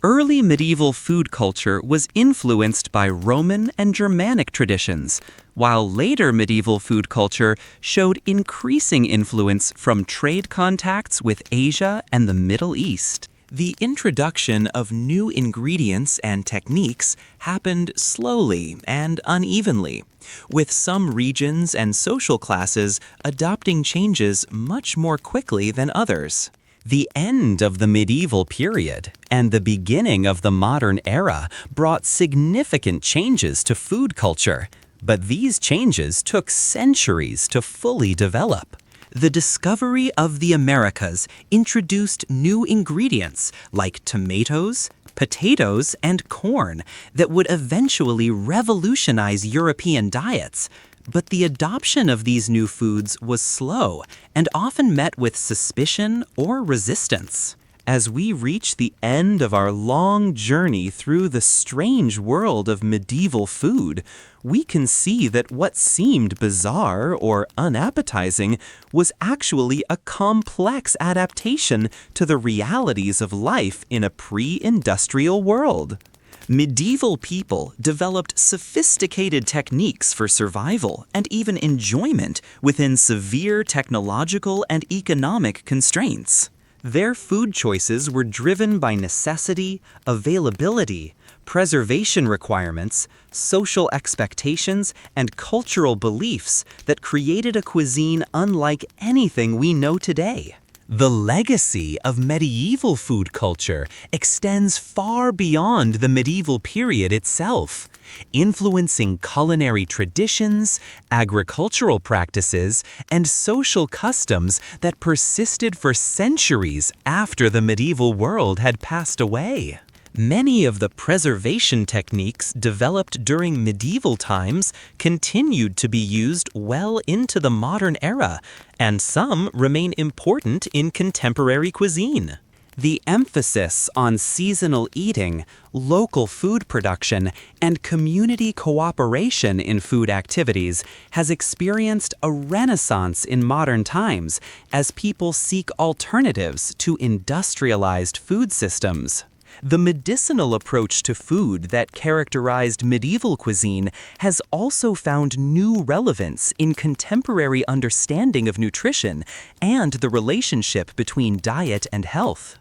Early medieval food culture was influenced by Roman and Germanic traditions, while later medieval food culture showed increasing influence from trade contacts with Asia and the Middle East. The introduction of new ingredients and techniques happened slowly and unevenly, with some regions and social classes adopting changes much more quickly than others. The end of the medieval period and the beginning of the modern era brought significant changes to food culture, but these changes took centuries to fully develop. The discovery of the Americas introduced new ingredients like tomatoes, potatoes, and corn that would eventually revolutionize European diets. But the adoption of these new foods was slow and often met with suspicion or resistance. As we reach the end of our long journey through the strange world of medieval food, we can see that what seemed bizarre or unappetizing was actually a complex adaptation to the realities of life in a pre-industrial world. Medieval people developed sophisticated techniques for survival and even enjoyment within severe technological and economic constraints. Their food choices were driven by necessity, availability, preservation requirements, social expectations, and cultural beliefs that created a cuisine unlike anything we know today. The legacy of medieval food culture extends far beyond the medieval period itself, influencing culinary traditions, agricultural practices, and social customs that persisted for centuries after the medieval world had passed away. Many of the preservation techniques developed during medieval times continued to be used well into the modern era, and some remain important in contemporary cuisine. The emphasis on seasonal eating, local food production, and community cooperation in food activities has experienced a renaissance in modern times as people seek alternatives to industrialized food systems. The medicinal approach to food that characterized medieval cuisine has also found new relevance in contemporary understanding of nutrition and the relationship between diet and health.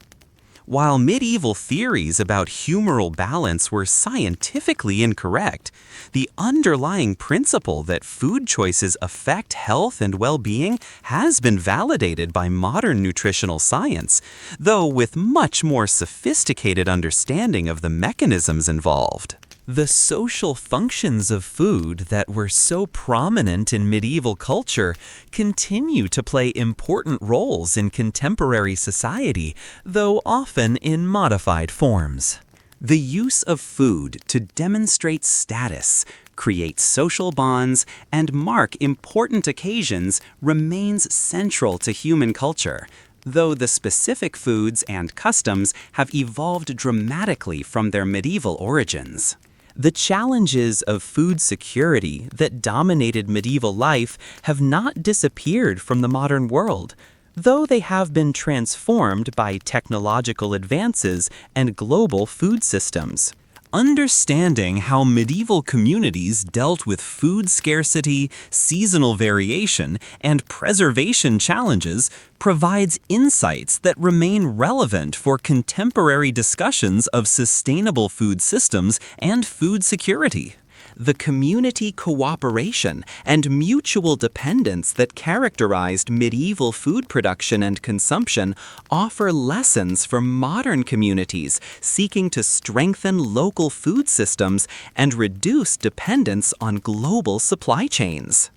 While medieval theories about humoral balance were scientifically incorrect, the underlying principle that food choices affect health and well-being has been validated by modern nutritional science, though with much more sophisticated understanding of the mechanisms involved. The social functions of food that were so prominent in medieval culture continue to play important roles in contemporary society, though often in modified forms. The use of food to demonstrate status, create social bonds, and mark important occasions remains central to human culture, though the specific foods and customs have evolved dramatically from their medieval origins. The challenges of food security that dominated medieval life have not disappeared from the modern world, though they have been transformed by technological advances and global food systems. Understanding how medieval communities dealt with food scarcity, seasonal variation, and preservation challenges provides insights that remain relevant for contemporary discussions of sustainable food systems and food security. The community cooperation and mutual dependence that characterized medieval food production and consumption offer lessons for modern communities seeking to strengthen local food systems and reduce dependence on global supply chains.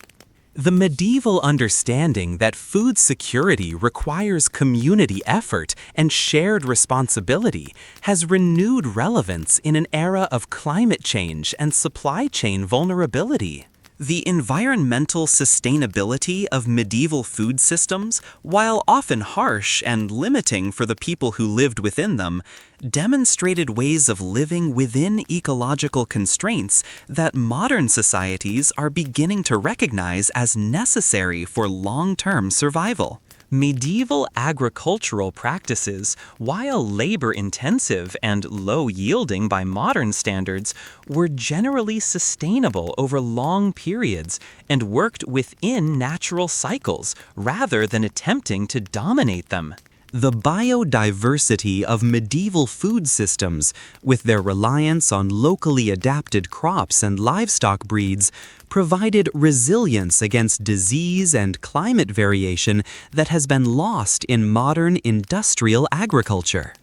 The medieval understanding that food security requires community effort and shared responsibility has renewed relevance in an era of climate change and supply chain vulnerability. The environmental sustainability of medieval food systems, while often harsh and limiting for the people who lived within them, demonstrated ways of living within ecological constraints that modern societies are beginning to recognize as necessary for long-term survival. Medieval agricultural practices, while labor-intensive and low-yielding by modern standards, were generally sustainable over long periods and worked within natural cycles rather than attempting to dominate them. The biodiversity of medieval food systems, with their reliance on locally adapted crops and livestock breeds, provided resilience against disease and climate variation that has been lost in modern industrial agriculture.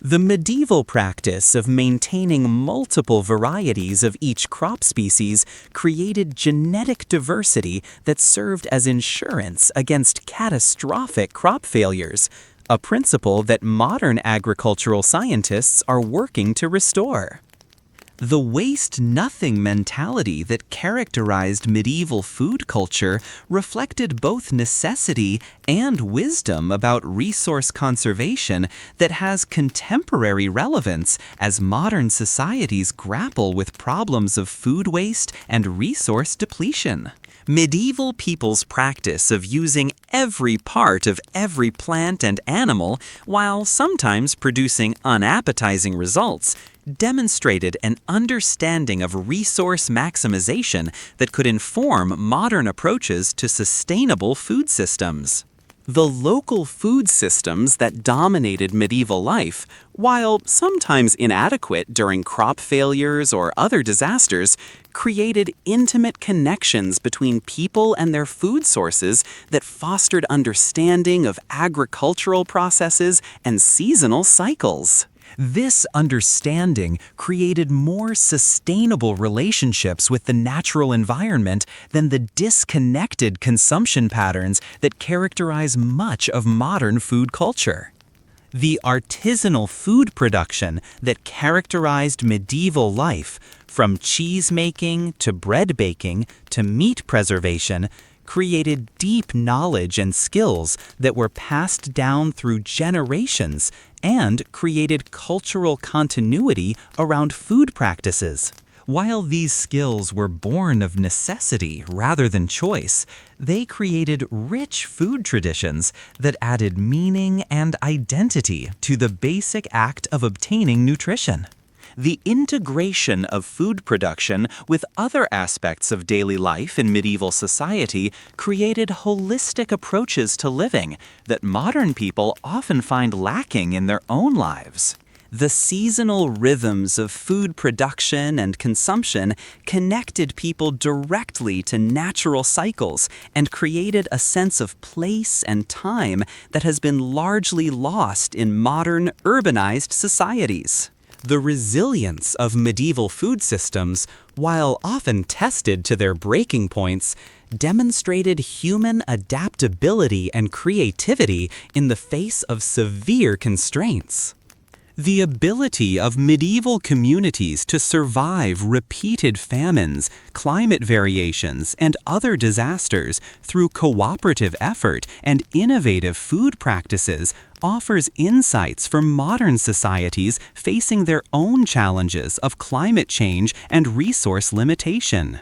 The medieval practice of maintaining multiple varieties of each crop species created genetic diversity that served as insurance against catastrophic crop failures, a principle that modern agricultural scientists are working to restore. The waste-nothing mentality that characterized medieval food culture reflected both necessity and wisdom about resource conservation that has contemporary relevance as modern societies grapple with problems of food waste and resource depletion. Medieval people's practice of using every part of every plant and animal, while sometimes producing unappetizing results, demonstrated an understanding of resource maximization that could inform modern approaches to sustainable food systems. The local food systems that dominated medieval life, while sometimes inadequate during crop failures or other disasters, created intimate connections between people and their food sources that fostered understanding of agricultural processes and seasonal cycles. This understanding created more sustainable relationships with the natural environment than the disconnected consumption patterns that characterize much of modern food culture. The artisanal food production that characterized medieval life, from cheese making to bread baking to meat preservation, created deep knowledge and skills that were passed down through generations and created cultural continuity around food practices. While these skills were born of necessity rather than choice, they created rich food traditions that added meaning and identity to the basic act of obtaining nutrition. The integration of food production with other aspects of daily life in medieval society created holistic approaches to living that modern people often find lacking in their own lives. The seasonal rhythms of food production and consumption connected people directly to natural cycles and created a sense of place and time that has been largely lost in modern, urbanized societies. The resilience of medieval food systems, while often tested to their breaking points, demonstrated human adaptability and creativity in the face of severe constraints. The ability of medieval communities to survive repeated famines, climate variations, and other disasters through cooperative effort and innovative food practices offers insights for modern societies facing their own challenges of climate change and resource limitation.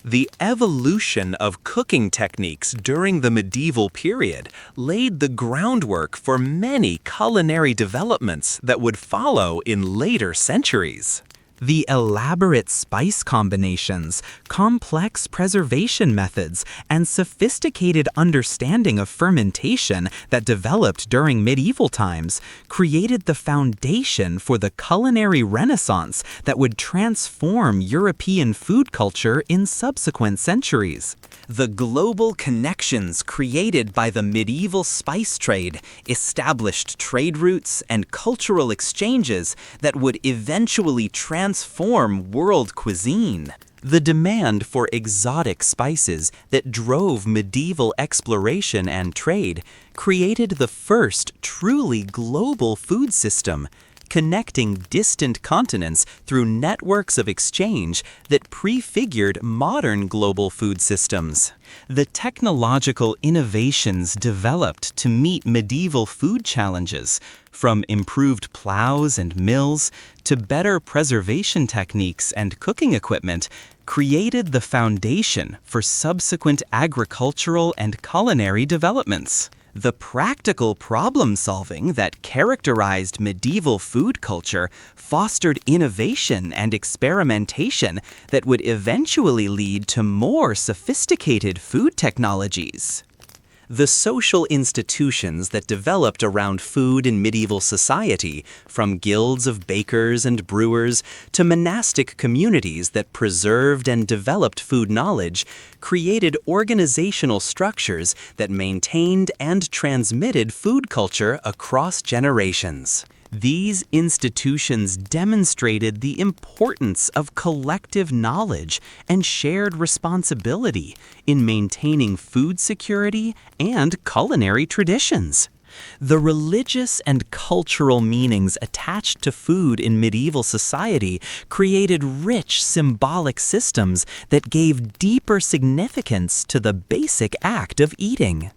The evolution of cooking techniques during the medieval period laid the groundwork for many culinary developments that would follow in later centuries. The elaborate spice combinations, complex preservation methods, and sophisticated understanding of fermentation that developed during medieval times created the foundation for the culinary renaissance that would transform European food culture in subsequent centuries. The global connections created by the medieval spice trade established trade routes and cultural exchanges that would eventually transform world cuisine. The demand for exotic spices that drove medieval exploration and trade created the first truly global food system, connecting distant continents through networks of exchange that prefigured modern global food systems. The technological innovations developed to meet medieval food challenges, from improved plows and mills to better preservation techniques and cooking equipment, created the foundation for subsequent agricultural and culinary developments. The practical problem-solving that characterized medieval food culture fostered innovation and experimentation that would eventually lead to more sophisticated food technologies. The social institutions that developed around food in medieval society, from guilds of bakers and brewers to monastic communities that preserved and developed food knowledge, created organizational structures that maintained and transmitted food culture across generations. These institutions demonstrated the importance of collective knowledge and shared responsibility in maintaining food security and culinary traditions. The religious and cultural meanings attached to food in medieval society created rich symbolic systems that gave deeper significance to the basic act of eating.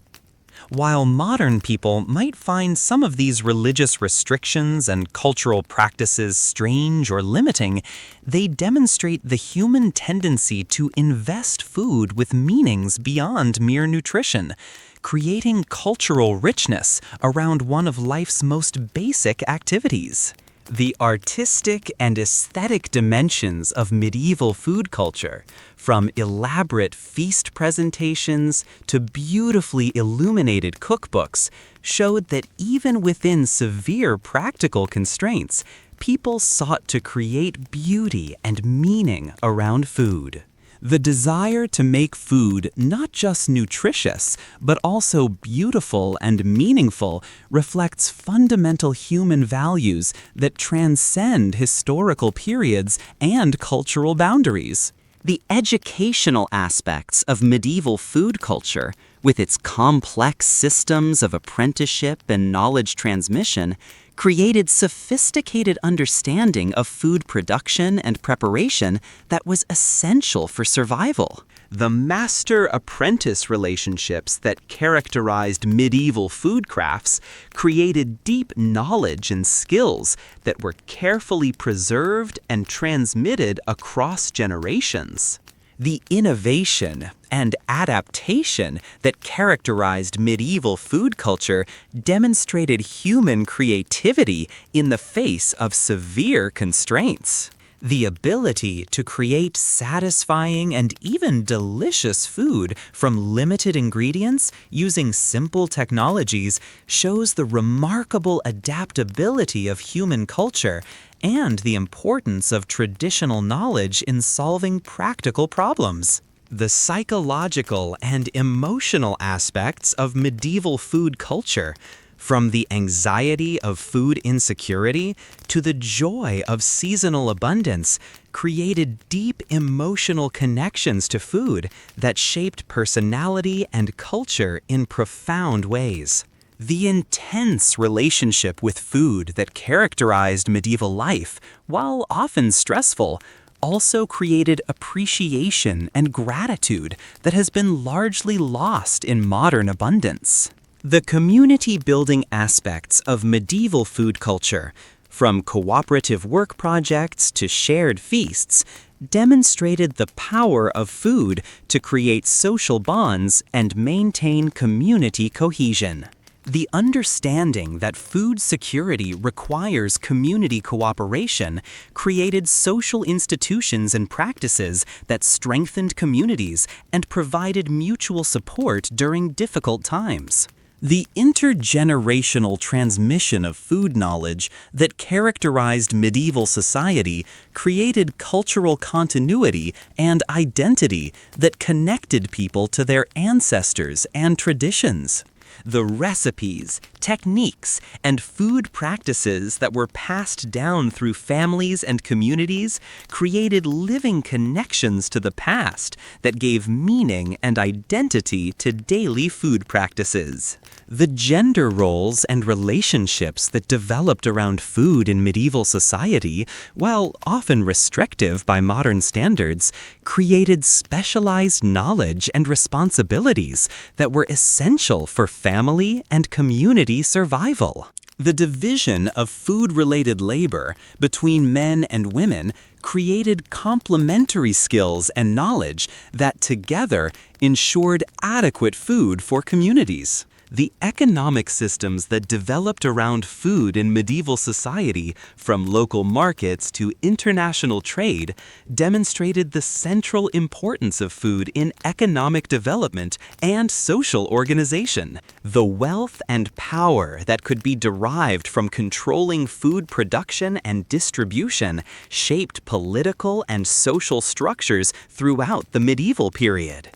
While modern people might find some of these religious restrictions and cultural practices strange or limiting, they demonstrate the human tendency to invest food with meanings beyond mere nutrition, creating cultural richness around one of life's most basic activities. The artistic and aesthetic dimensions of medieval food culture, from elaborate feast presentations to beautifully illuminated cookbooks, showed that even within severe practical constraints, people sought to create beauty and meaning around food. The desire to make food not just nutritious, but also beautiful and meaningful reflects fundamental human values that transcend historical periods and cultural boundaries. The educational aspects of medieval food culture, with its complex systems of apprenticeship and knowledge transmission, created sophisticated understanding of food production and preparation that was essential for survival. The master-apprentice relationships that characterized medieval food crafts created deep knowledge and skills that were carefully preserved and transmitted across generations. The innovation and adaptation that characterized medieval food culture demonstrated human creativity in the face of severe constraints. The ability to create satisfying and even delicious food from limited ingredients using simple technologies shows the remarkable adaptability of human culture and the importance of traditional knowledge in solving practical problems. The psychological and emotional aspects of medieval food culture, from the anxiety of food insecurity to the joy of seasonal abundance, created deep emotional connections to food that shaped personality and culture in profound ways. The intense relationship with food that characterized medieval life, while often stressful, also created appreciation and gratitude that has been largely lost in modern abundance. The community-building aspects of medieval food culture, from cooperative work projects to shared feasts, demonstrated the power of food to create social bonds and maintain community cohesion. The understanding that food security requires community cooperation created social institutions and practices that strengthened communities and provided mutual support during difficult times. The intergenerational transmission of food knowledge that characterized medieval society created cultural continuity and identity that connected people to their ancestors and traditions. The recipes, techniques, and food practices that were passed down through families and communities created living connections to the past that gave meaning and identity to daily food practices. The gender roles and relationships that developed around food in medieval society, while often restrictive by modern standards, created specialized knowledge and responsibilities that were essential for family and community survival. The division of food-related labor between men and women created complementary skills and knowledge that together ensured adequate food for communities. The economic systems that developed around food in medieval society, from local markets to international trade, demonstrated the central importance of food in economic development and social organization. The wealth and power that could be derived from controlling food production and distribution shaped political and social structures throughout the medieval period.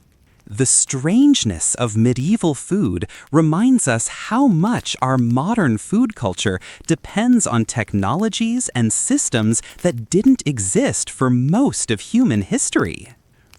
The strangeness of medieval food reminds us how much our modern food culture depends on technologies and systems that didn't exist for most of human history.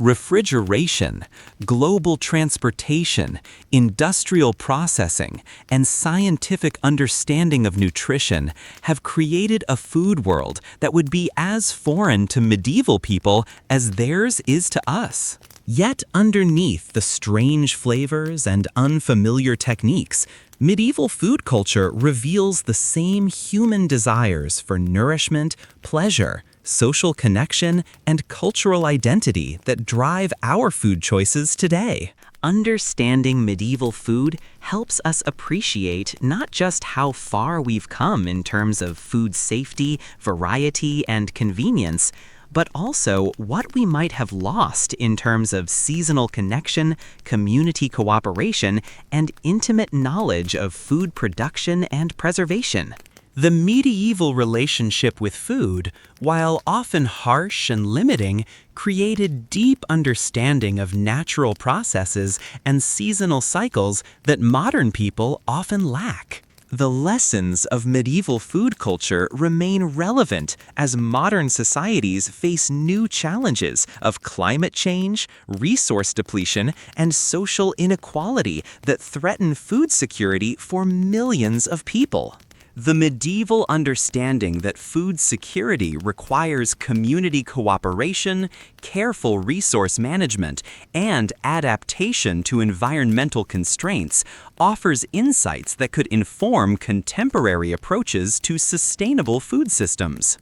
Refrigeration, global transportation, industrial processing, and scientific understanding of nutrition have created a food world that would be as foreign to medieval people as theirs is to us. Yet underneath the strange flavors and unfamiliar techniques, medieval food culture reveals the same human desires for nourishment, pleasure, social connection, and cultural identity that drive our food choices today. Understanding medieval food helps us appreciate not just how far we've come in terms of food safety, variety, and convenience, but also what we might have lost in terms of seasonal connection, community cooperation, and intimate knowledge of food production and preservation. The medieval relationship with food, while often harsh and limiting, created deep understanding of natural processes and seasonal cycles that modern people often lack. The lessons of medieval food culture remain relevant as modern societies face new challenges of climate change, resource depletion, and social inequality that threaten food security for millions of people. The medieval understanding that food security requires community cooperation, careful resource management, and adaptation to environmental constraints offers insights that could inform contemporary approaches to sustainable food systems.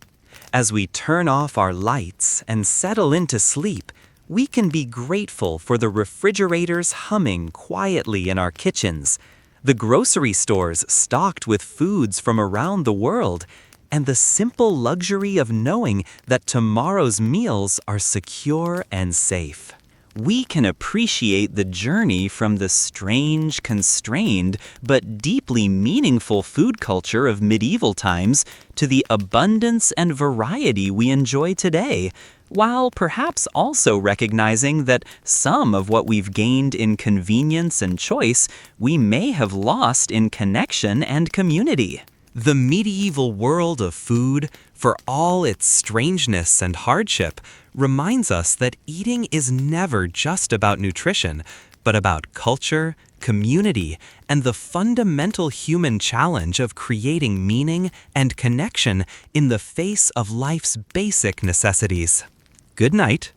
As we turn off our lights and settle into sleep, we can be grateful for the refrigerators humming quietly in our kitchens, the grocery stores stocked with foods from around the world, and the simple luxury of knowing that tomorrow's meals are secure and safe. We can appreciate the journey from the strange, constrained, but deeply meaningful food culture of medieval times to the abundance and variety we enjoy today, while perhaps also recognizing that some of what we've gained in convenience and choice we may have lost in connection and community. The medieval world of food, for all its strangeness and hardship, reminds us that eating is never just about nutrition, but about culture, community, and the fundamental human challenge of creating meaning and connection in the face of life's basic necessities. Good night.